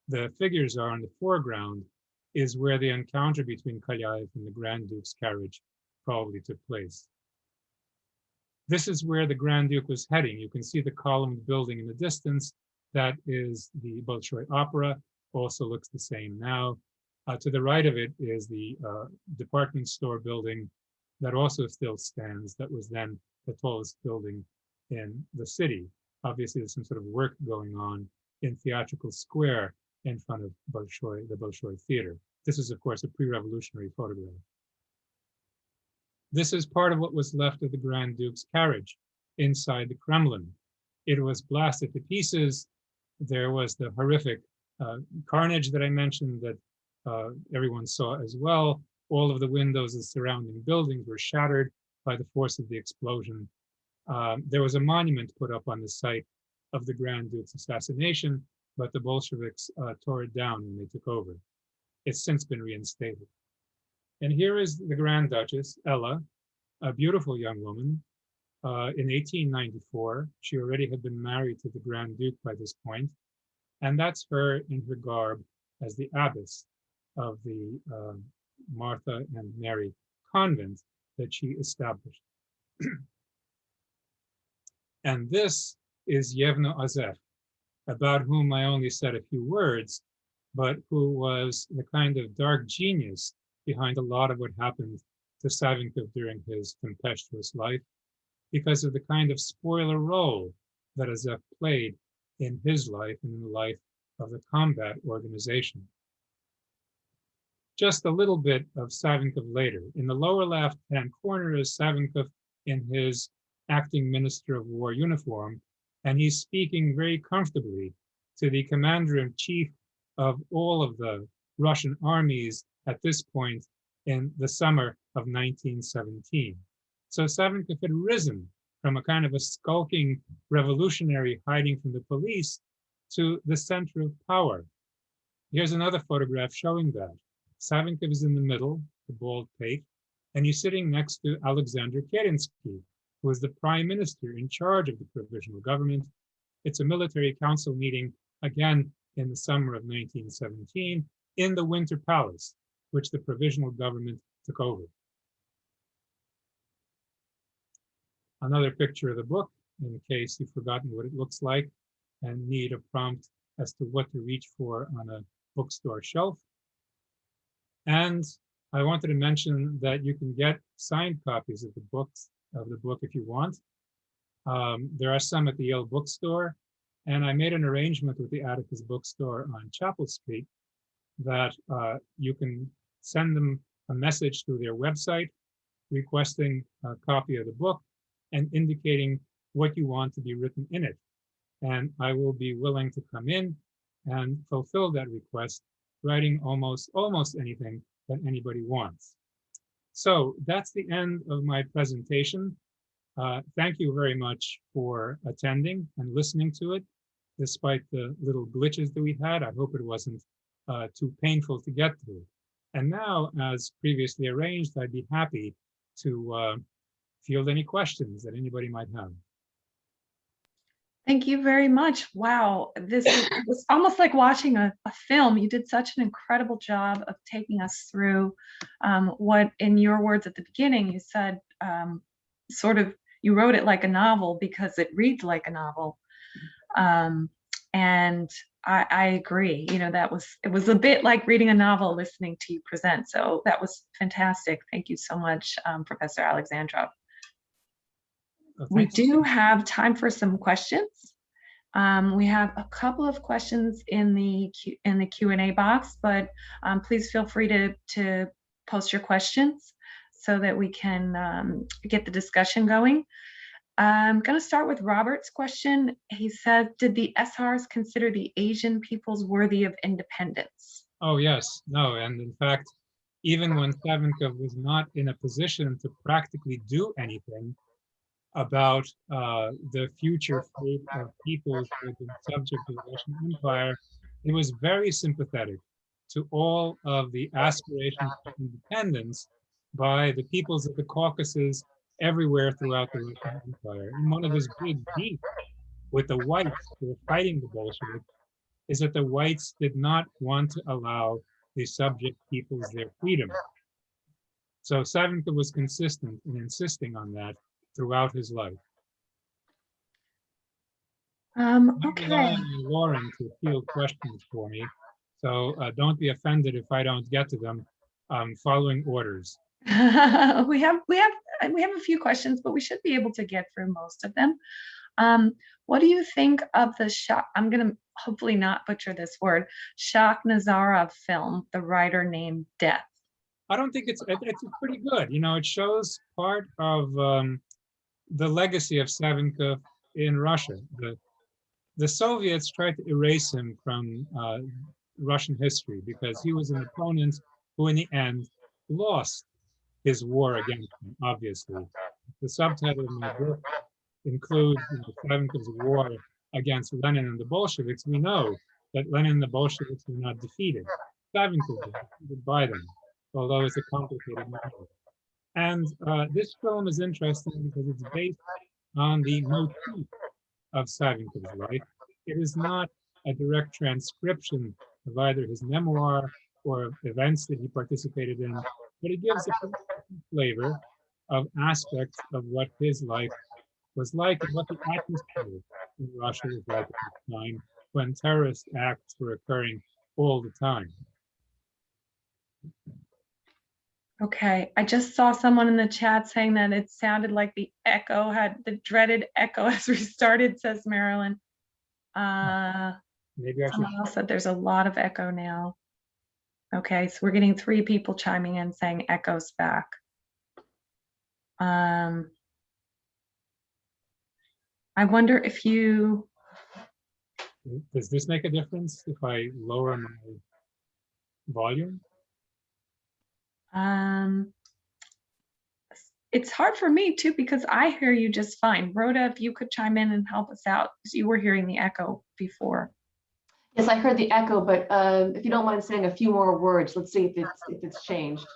the figures are in the foreground is where the encounter between Kalyaev and the Grand Duke's carriage probably took place. This is where the Grand Duke was heading. You can see the columned building in the distance. That is the Bolshoi Opera, also looks the same now. To the right of it is the department store building that also still stands. That was then the tallest building in the city. Obviously, there's some sort of work going on in Theatrical Square in front of the Bolshoi Theater. This is, of course, a pre-revolutionary photograph. This is part of what was left of the Grand Duke's carriage inside the Kremlin. It was blasted to pieces. There was the horrific carnage that I mentioned that everyone saw as well. All of the windows of surrounding buildings were shattered by the force of the explosion. There was a monument put up on the site of the Grand Duke's assassination, but the Bolsheviks tore it down when they took over. It's since been reinstated. And here is the Grand Duchess, Ella, a beautiful young woman. In 1894, she already had been married to the Grand Duke by this point, and that's her in her garb as the abbess of the Martha and Mary convent that she established. And this is Yevno Azev, about whom I only said a few words, but who was the kind of dark genius behind a lot of what happened to Savinkov during his tempestuous life, because of the kind of spoiler role that Azev played in his life and in the life of the combat organization. just a little bit of Savinkov later. In the lower left-hand corner is Savinkov in his acting Minister of War uniform, and he's speaking very comfortably to the commander-in-chief of all of the Russian armies at this point in the summer of 1917. So Savinkov had risen from a kind of a skulking revolutionary hiding from the police to the center of power. Here's another photograph showing that. Savinkov is in the middle, the bald pate, and he's sitting next to Alexander Kerensky, who is the prime minister in charge of the provisional government. It's a military council meeting, again, in the summer of 1917, in the Winter Palace, which the provisional government took over. Another picture of the book, in case you've forgotten what it looks like and need a prompt as to what to reach for on a bookstore shelf. And I wanted to mention that you can get signed copies of the book if you want. There are some at the Yale bookstore, and I made an arrangement with the Atticus bookstore on Chapel Street that you can send them a message through their website requesting a copy of the book and indicating what you want to be written in it. And I will be willing to come in and fulfill that request, writing almost anything that anybody wants. So that's the end of my presentation. Thank you very much for attending and listening to it, despite the little glitches that we had. I hope it wasn't too painful to get through. And now, as previously arranged, I'd be happy to field any questions that anybody might have. Thank you very much. Wow, this was almost like watching a film. You did such an incredible job of taking us through what, in your words at the beginning, you said sort of, you wrote it like a novel because it reads like a novel. And I agree, you know, it was a bit like reading a novel, listening to you present. So that was fantastic. Thank you so much, Professor Alexandrov. We do have time for some questions. We have a couple of questions in the Q&A box, but please feel free to post your questions so that we can get the discussion going. I'm going to start with Robert's question. He said, did the SRs consider the Asian peoples worthy of independence? Oh, yes. No, and in fact, even when Savinkov was not in a position to practically do anything about the future fate of peoples who had been subject to the Russian Empire, he was very sympathetic to all of the aspirations for independence by the peoples of the Caucasus everywhere throughout the Russian Empire. And one of his big beefs with the whites who were fighting the Bolsheviks is that the whites did not want to allow the subject peoples their freedom. So Savinkov was consistent in insisting on that throughout his life. Okay. Lauren to field questions for me, so don't be offended if I don't get to them. Following orders. we have a few questions, but we should be able to get through most of them. What do you think of the I'm going to hopefully not butcher this word, Shakhnazarov film, The Writer Named Death? I don't think it's pretty good. You know, it shows part of the legacy of Savinkov in Russia. The Soviets tried to erase him from Russian history because he was an opponent who in the end lost his war against them, obviously. The subtitle of my book includes Savinkov's war against Lenin and the Bolsheviks. We know that Lenin and the Bolsheviks were not defeated. Savinkov was defeated by them, although it's a complicated matter. And this film is interesting because it's based on the motif of Savinkov's life. It is not a direct transcription of either his memoir or of events that he participated in, but it gives a flavor of aspects of what his life was like and what the atmosphere in Russia was like at the time when terrorist acts were occurring all the time. Okay, I just saw someone in the chat saying that it sounded like the echo had the dreaded echo has restarted, says Marilyn. Maybe I should. Someone else said there's a lot of echo now. Okay, so we're getting 3 people chiming in saying echoes back. I wonder if you, Does this make a difference if I lower my volume? it's hard for me too, because I hear you just fine. Rhoda, if you could chime in and help us out, because you were hearing the echo before. Yes, I heard the echo, but if you don't mind saying a few more words, let's see if it's changed.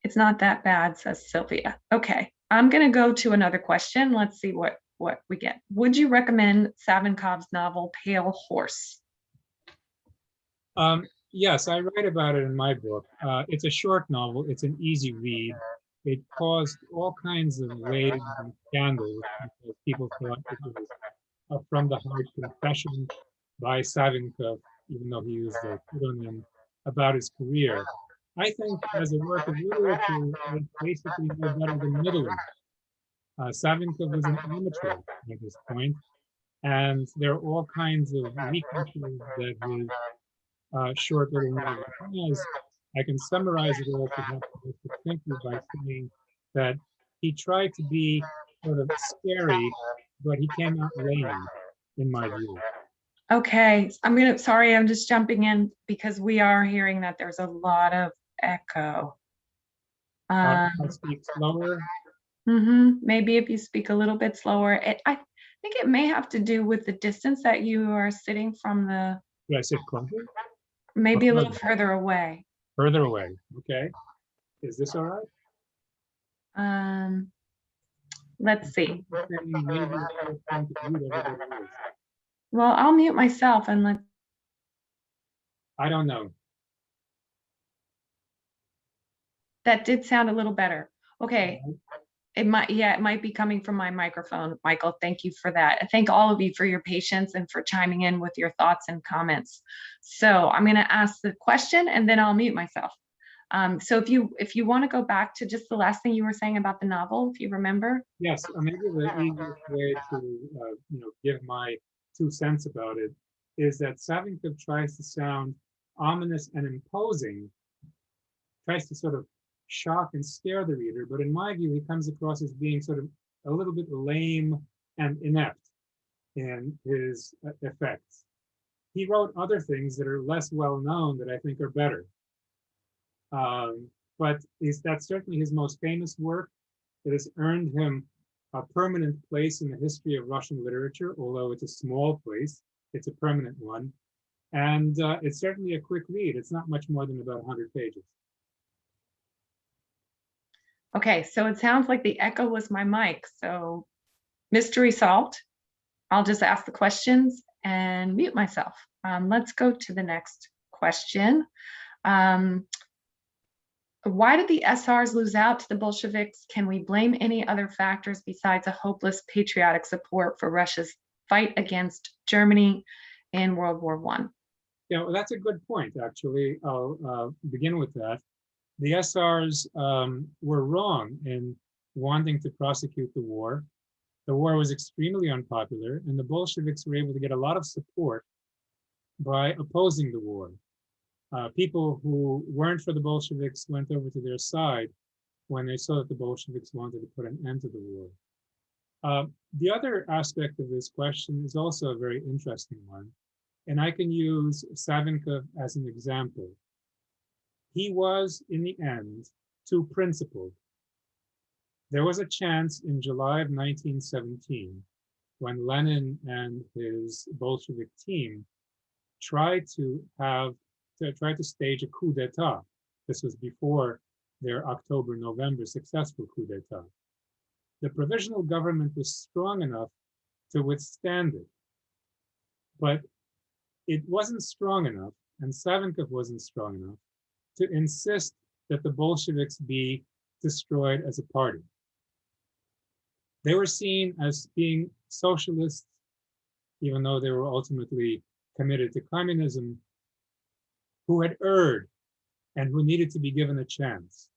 It's not that bad, says Sylvia. Okay, I'm going to go to another question. Let's see what we get. Would you recommend Savinkov's novel Pale Horse? Yes, I write about it in my book. It's a short novel. It's an easy read. It caused all kinds of waves and scandals because people thought it was a from the heart confession by Savinkov, even though he used a pseudonym, about his career. I think as a work of literature, it's basically no better than middling. Savinkov was an amateur at this point, and there are all kinds of weaknesses that his short little novel has. I can summarize it all perhaps most succinctly by saying that he tried to be sort of scary, but he came out lame, in my view. Okay, sorry, I'm just jumping in because we are hearing that there's a lot of echo. I'll speak slower. Maybe if you speak a little bit slower. I think it may have to do with the distance that you are sitting from the, Did I sit closer? maybe a little further away. Further away. Okay. Is this all right? Let's see. Maybe it's time to mute everybody else. Well, I'll mute myself and let. I don't know. That did sound a little better. Okay. It might be coming from my microphone. Michael, thank you for that. I thank all of you for your patience and for chiming in with your thoughts and comments. So I'm going to ask the question and then I'll mute myself. So if you want to go back to just the last thing you were saying about the novel, if you remember. Yes, maybe the easiest way to give my 2 cents about it is that Savinkov tries to sound ominous and imposing, tries to sort of shock and scare the reader, but in my view, he comes across as being sort of a little bit lame and inept in his effects. He wrote other things that are less well known that I think are better. But that's certainly his most famous work. It has earned him a permanent place in the history of Russian literature, although it's a small place, it's a permanent one. And it's certainly a quick read. It's not much more than about 100 pages. Okay, so it sounds like the echo was my mic. So mystery solved. I'll just ask the questions and mute myself. Let's go to the next question. Why did the SRs lose out to the Bolsheviks? Can we blame any other factors besides a hopeless patriotic support for Russia's fight against Germany in World War I? Yeah, well, that's a good point, actually. I'll begin with that. The SRs were wrong in wanting to prosecute the war. The war was extremely unpopular, and the Bolsheviks were able to get a lot of support by opposing the war. People who weren't for the Bolsheviks went over to their side when they saw that the Bolsheviks wanted to put an end to the war. The other aspect of this question is also a very interesting one, and I can use Savinkov as an example. He was, in the end, too principled. There was a chance in July of 1917 when Lenin and his Bolshevik team tried to stage a coup d'etat. This was before their October-November successful coup d'etat. The provisional government was strong enough to withstand it, but it wasn't strong enough, and Savinkov wasn't strong enough to insist that the Bolsheviks be destroyed as a party. They were seen as being socialists, even though they were ultimately committed to communism, who had erred and who needed to be given a chance.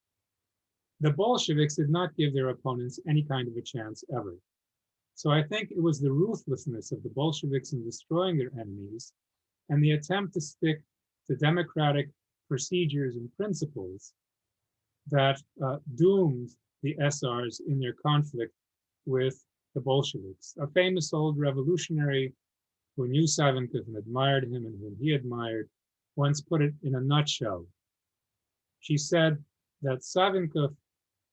The Bolsheviks did not give their opponents any kind of a chance ever. So I think it was the ruthlessness of the Bolsheviks in destroying their enemies and the attempt to stick to democratic procedures and principles that doomed the SRs in their conflict with the Bolsheviks. A famous old revolutionary who knew Savinkov and admired him and whom he admired once put it in a nutshell. She said that Savinkov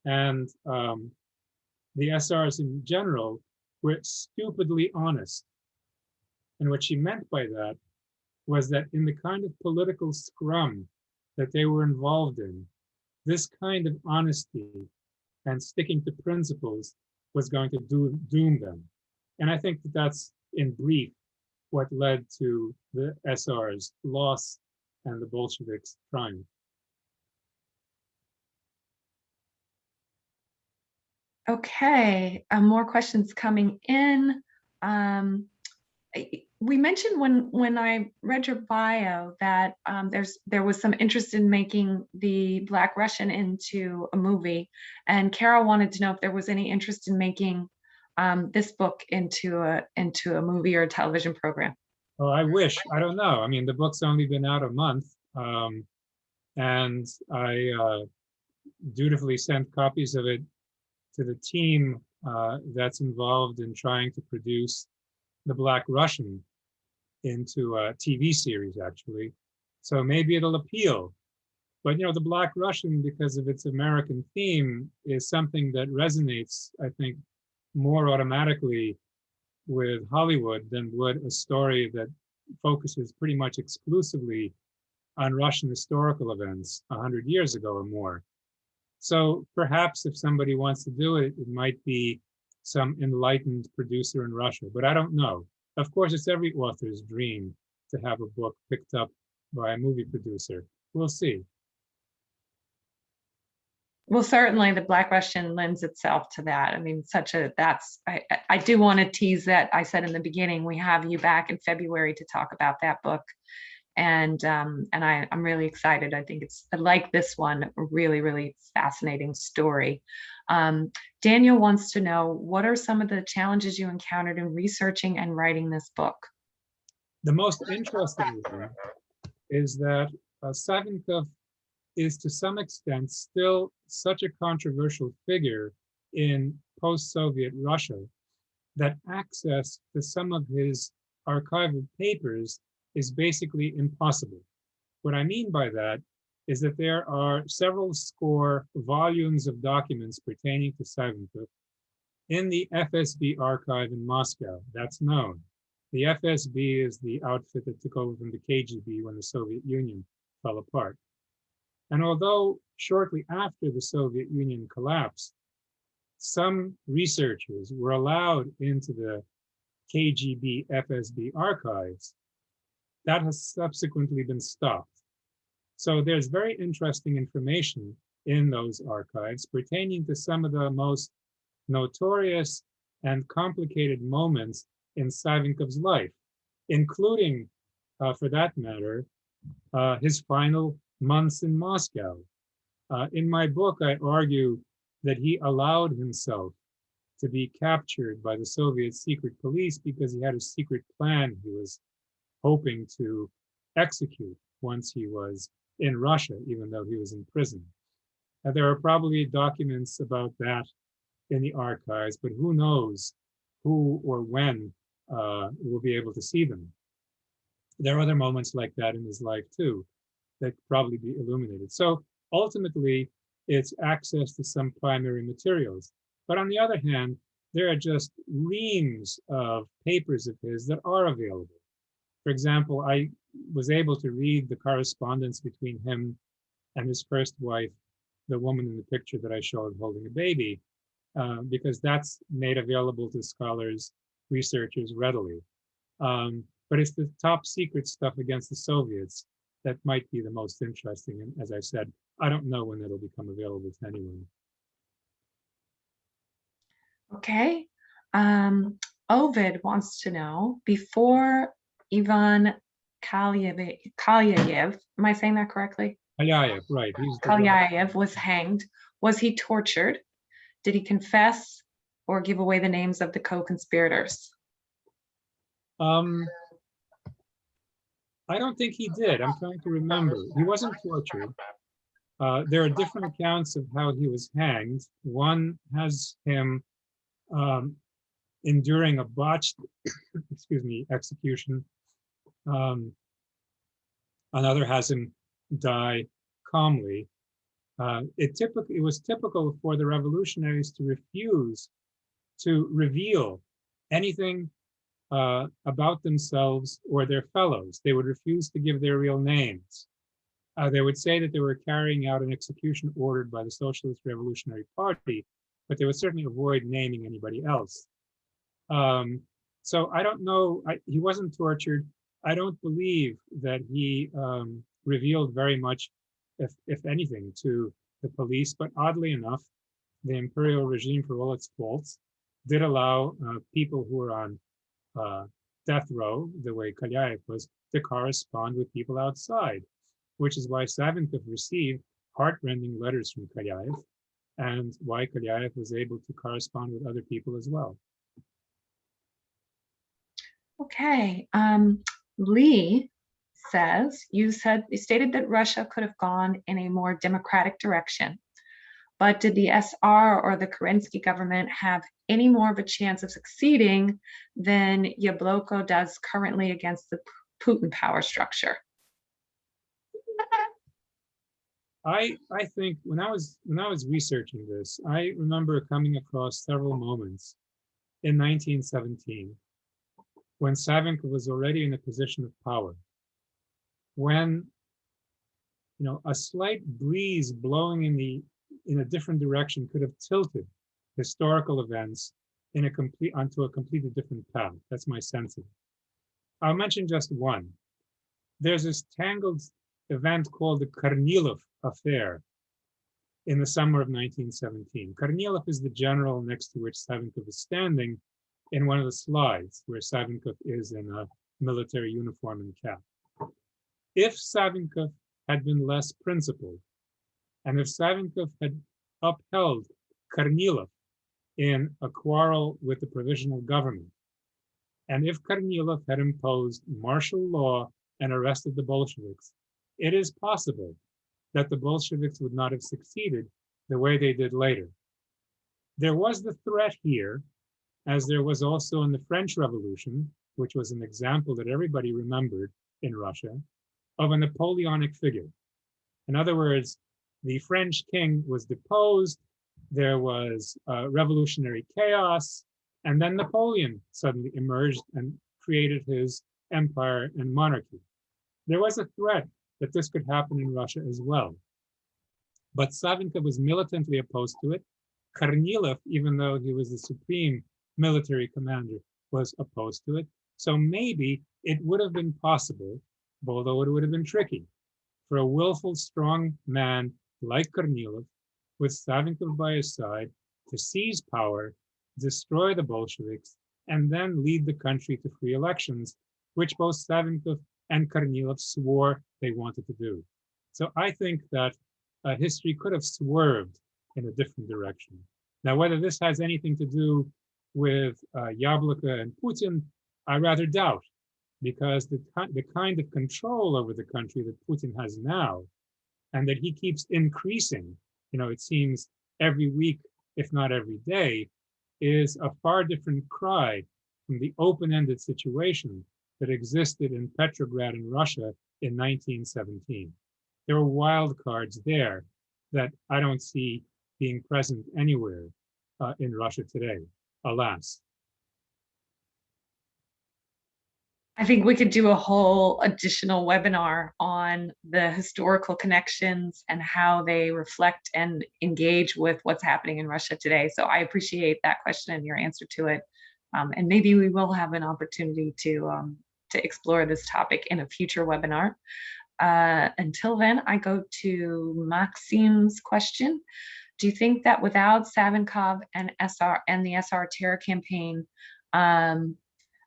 and the SRs in general were stupidly honest. And what she meant by that was that in the kind of political scrum that they were involved in, this kind of honesty and sticking to principles was going to doom them. And I think that that's, in brief, what led to the SR's loss and the Bolsheviks' triumph. Okay, more questions coming in. We mentioned when I read your bio that there was some interest in making the Black Russian into a movie, and Carol wanted to know if there was any interest in making this book into a movie or a television program. Oh, I wish. I don't know. I mean, the book's only been out a month, and I dutifully sent copies of it to the team that's involved in trying to produce the Black Russian into a TV series, actually. So maybe it'll appeal. But, you know, the Black Russian, because of its American theme, is something that resonates, I think, more automatically with Hollywood than would a story that focuses pretty much exclusively on Russian historical events 100 years ago or more. So perhaps if somebody wants to do it, it might be some enlightened producer in Russia, but I don't know. Of course, it's every author's dream to have a book picked up by a movie producer. We'll see. Well, certainly the Black Russian lends itself to that. I mean, I do want to tease that. I said in the beginning, we have you back in February to talk about that book. And I'm really excited. I think it's, like this one, a really, really fascinating story. Daniel wants to know, what are some of the challenges you encountered in researching and writing this book? The most interesting one is that Savinkov is to some extent still such a controversial figure in post-Soviet Russia that access to some of his archival papers is basically impossible. What I mean by that is that there are several score volumes of documents pertaining to Savinkov in the FSB archive in Moscow. That's known. The FSB is the outfit that took over from the KGB when the Soviet Union fell apart. And although shortly after the Soviet Union collapsed, some researchers were allowed into the KGB FSB archives, that has subsequently been stopped. So there's very interesting information in those archives pertaining to some of the most notorious and complicated moments in Savinkov's life, including, for that matter, his final months in Moscow. In my book, I argue that he allowed himself to be captured by the Soviet secret police because he had a secret plan he was hoping to execute once he was in Russia, even though he was in prison. There are probably documents about that in the archives, but who knows who or when will be able to see them. There are other moments like that in his life too that could probably be illuminated. So ultimately, it's access to some primary materials. But on the other hand, there are just reams of papers of his that are available. For example, I was able to read the correspondence between him and his first wife, the woman in the picture that I showed holding a baby, because that's made available to scholars, researchers readily. But it's the top secret stuff against the Soviets that might be the most interesting. And as I said, I don't know when it'll become available to anyone. Okay. Ovid wants to know, before Ivan Kalyayev, am I saying that correctly? Kalyayev, right. Kalyayev was hanged. Was he tortured? Did he confess? or give away the names of the co-conspirators? I don't think he did. I'm trying to remember. He wasn't tortured. There are different accounts of how he was hanged. One has him enduring a botched, execution. Another has him die calmly. It was typical for the revolutionaries to refuse to reveal anything about themselves or their fellows. They would refuse to give their real names. They would say that they were carrying out an execution ordered by the Socialist Revolutionary Party, but they would certainly avoid naming anybody else. So I don't know, he wasn't tortured. I don't believe that he revealed very much, if anything, to the police, but oddly enough, the imperial regime, for all its faults, did allow people who were on death row, the way Kalyaev was, to correspond with people outside, which is why Savinkov received heartrending letters from Kalyaev, and why Kalyaev was able to correspond with other people as well. Okay, Lee says, you stated that Russia could have gone in a more democratic direction, but did the SR or the Kerensky government have any more of a chance of succeeding than Yabloko does currently against the Putin power structure? I think when I was researching this, I remember coming across several moments in 1917 when Savinkov was already in a position of power, when a slight breeze blowing in a different direction could have tilted historical events onto a completely different path. That's my sense of it. I'll mention just one. There's this tangled event called the Kornilov affair in the summer of 1917. Kornilov is the general next to which Savinkov is standing in one of the slides, where Savinkov is in a military uniform and cap. If Savinkov had been less principled, and if Savinkov had upheld Kornilov in a quarrel with the provisional government, and if Kornilov had imposed martial law and arrested the Bolsheviks, it is possible that the Bolsheviks would not have succeeded the way they did later. There was the threat here, as there was also in the French Revolution, which was an example that everybody remembered in Russia, of a Napoleonic figure. In other words, the French king was deposed, there was revolutionary chaos, and then Napoleon suddenly emerged and created his empire and monarchy. There was a threat that this could happen in Russia as well. But Savinkov was militantly opposed to it. Kornilov, even though he was the supreme military commander, was opposed to it. So maybe it would have been possible, although it would have been tricky, for a willful, strong man like Kornilov, with Savinkov by his side, to seize power, destroy the Bolsheviks, and then lead the country to free elections, which both Savinkov and Kornilov swore they wanted to do. So I think that history could have swerved in a different direction. Now, whether this has anything to do with Yabloko and Putin, I rather doubt, because the kind of control over the country that Putin has now, and that he keeps increasing, it seems every week, if not every day, is a far different cry from the open-ended situation that existed in Petrograd in Russia in 1917. There were wild cards there that I don't see being present anywhere in Russia today, alas. I think we could do a whole additional webinar on the historical connections and how they reflect and engage with what's happening in Russia today. So I appreciate that question and your answer to it. And maybe we will have an opportunity to explore this topic in a future webinar. Until then, I go to Maxim's question. Do you think that without Savinkov and the SR terror campaign,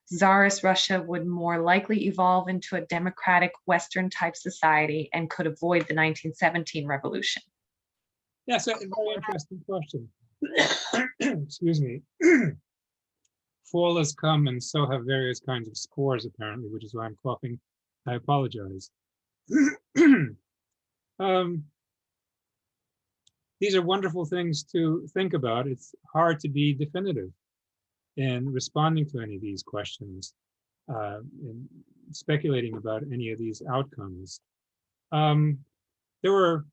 Tsarist Russia would more likely evolve into a democratic Western type society and could avoid the 1917 revolution? Yes, a very interesting question. excuse me, fall has come, and so have various kinds of spores, apparently, which is why I'm coughing. I apologize. um, these are wonderful things to think about. It's hard to be definitive in responding to any of these questions, in speculating about any of these outcomes. There were,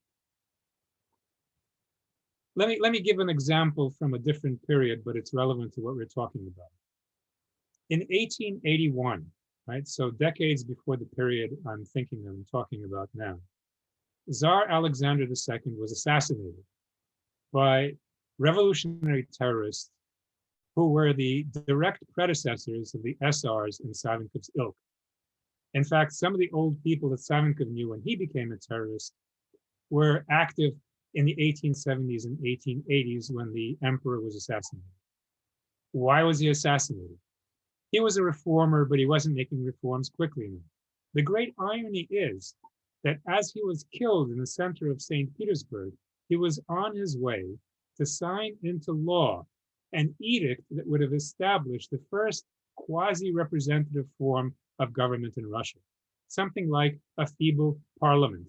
let me give an example from a different period, but it's relevant to what we're talking about. In 1881, right, so decades before the period I'm talking about now, Tsar Alexander II was assassinated by revolutionary terrorists who were the direct predecessors of the SRs in Savinkov's ilk. In fact, some of the old people that Savinkov knew when he became a terrorist were active in the 1870s and 1880s when the emperor was assassinated. Why was he assassinated? He was a reformer, but he wasn't making reforms quickly enough. The great irony is that as he was killed in the center of St. Petersburg, he was on his way to sign into law an edict that would have established the first quasi-representative form of government in Russia, something like a feeble parliament.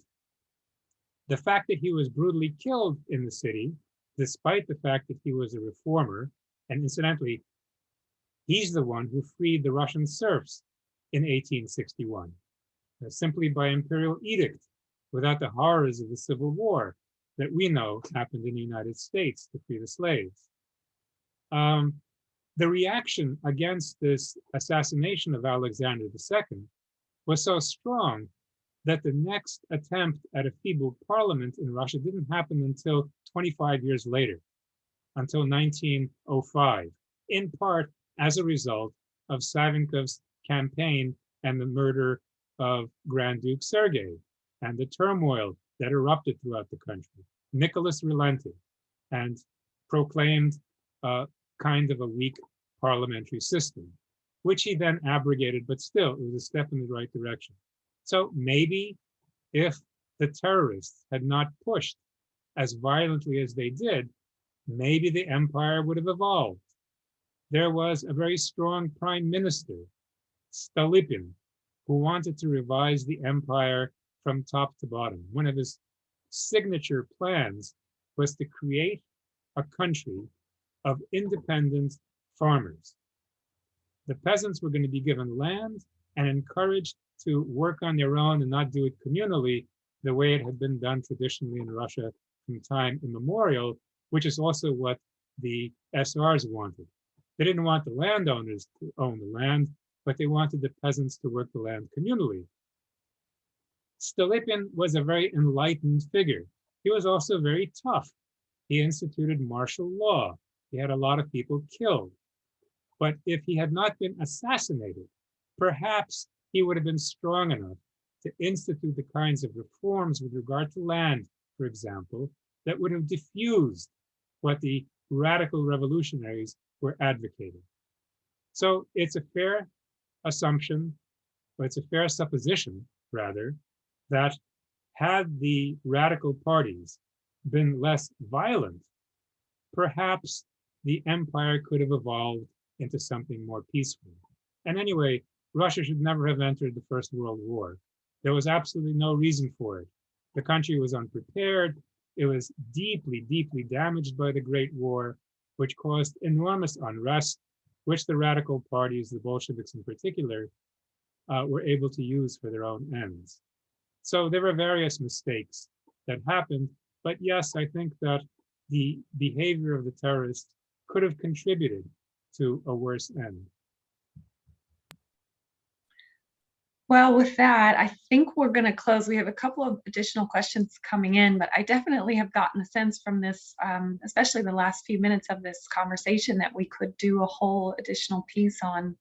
The fact that he was brutally killed in the city, despite the fact that he was a reformer, and incidentally, he's the one who freed the Russian serfs in 1861, simply by imperial edict, without the horrors of the Civil War that we know happened in the United States to free the slaves. The reaction against this assassination of Alexander II was so strong that the next attempt at a feeble parliament in Russia didn't happen until 25 years later, until 1905, in part as a result of Savinkov's campaign and the murder of Grand Duke Sergey and the turmoil that erupted throughout the country. Nicholas relented and proclaimed a kind of a weak parliamentary system, which he then abrogated, but still it was a step in the right direction. So maybe if the terrorists had not pushed as violently as they did, maybe the empire would have evolved. There was a very strong prime minister, Stolypin, who wanted to revise the empire from top to bottom. One of his signature plans was to create a country of independent farmers. The peasants were going to be given land and encouraged to work on their own and not do it communally the way it had been done traditionally in Russia from time immemorial, which is also what the SRs wanted. They didn't want the landowners to own the land, but they wanted the peasants to work the land communally. Stolypin was a very enlightened figure. He was also very tough. He instituted martial law. He had a lot of people killed. But if he had not been assassinated, perhaps he would have been strong enough to institute the kinds of reforms with regard to land, for example, that would have diffused what the radical revolutionaries were advocating. So it's a fair assumption, or it's a fair supposition, rather, that had the radical parties been less violent, perhaps the empire could have evolved into something more peaceful. And anyway, Russia should never have entered the First World War. There was absolutely no reason for it. The country was unprepared. It was deeply, deeply damaged by the Great War, which caused enormous unrest, which the radical parties, the Bolsheviks in particular, were able to use for their own ends. So there were various mistakes that happened, but yes, I think that the behavior of the terrorists could have contributed to a worse end. Well, with that, I think we're going to close. We have a couple of additional questions coming in, but I definitely have gotten a sense from this, especially the last few minutes of this conversation, that we could do a whole additional piece on,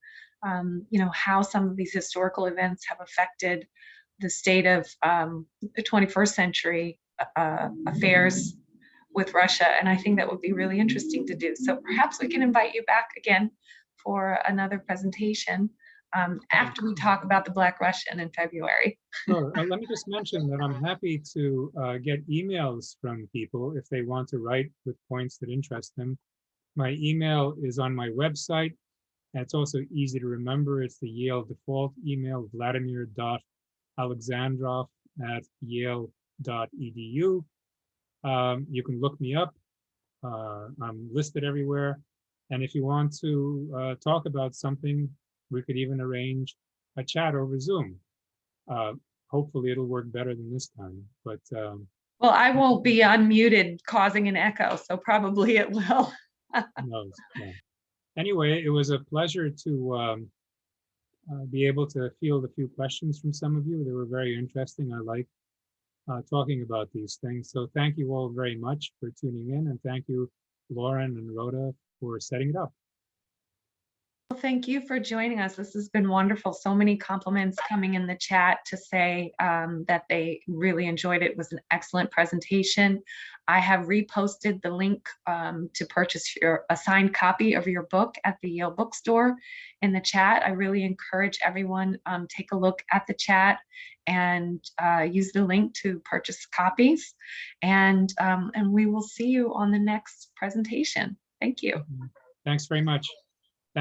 how some of these historical events have affected the state of the 21st century affairs with Russia. And I think that would be really interesting to do. So perhaps we can invite you back again for another presentation. after we talk about the Black Russian in February. Sure. Let me just mention that I'm happy to get emails from people if they want to write with points that interest them. My email is on my website. And it's also easy to remember. It's the Yale default email, vladimir.alexandrov@yale.edu. You can look me up. I'm listed everywhere. And if you want to talk about something, we could even arrange a chat over Zoom. Hopefully it'll work better than this time, but well, I won't be unmuted causing an echo, so probably it will. no. Anyway, it was a pleasure to be able to field a few questions from some of you. They were very interesting. I like talking about these things. So thank you all very much for tuning in, and thank you, Lauren and Rhoda, for setting it up. Well, thank you for joining us. This has been wonderful. So many compliments coming in the chat to say that they really enjoyed it. It was an excellent presentation. I have reposted the link to purchase a signed copy of your book at the Yale bookstore in the chat. I really encourage everyone take a look at the chat and use the link to purchase copies. And we will see you on the next presentation. Thank you. Thanks very much.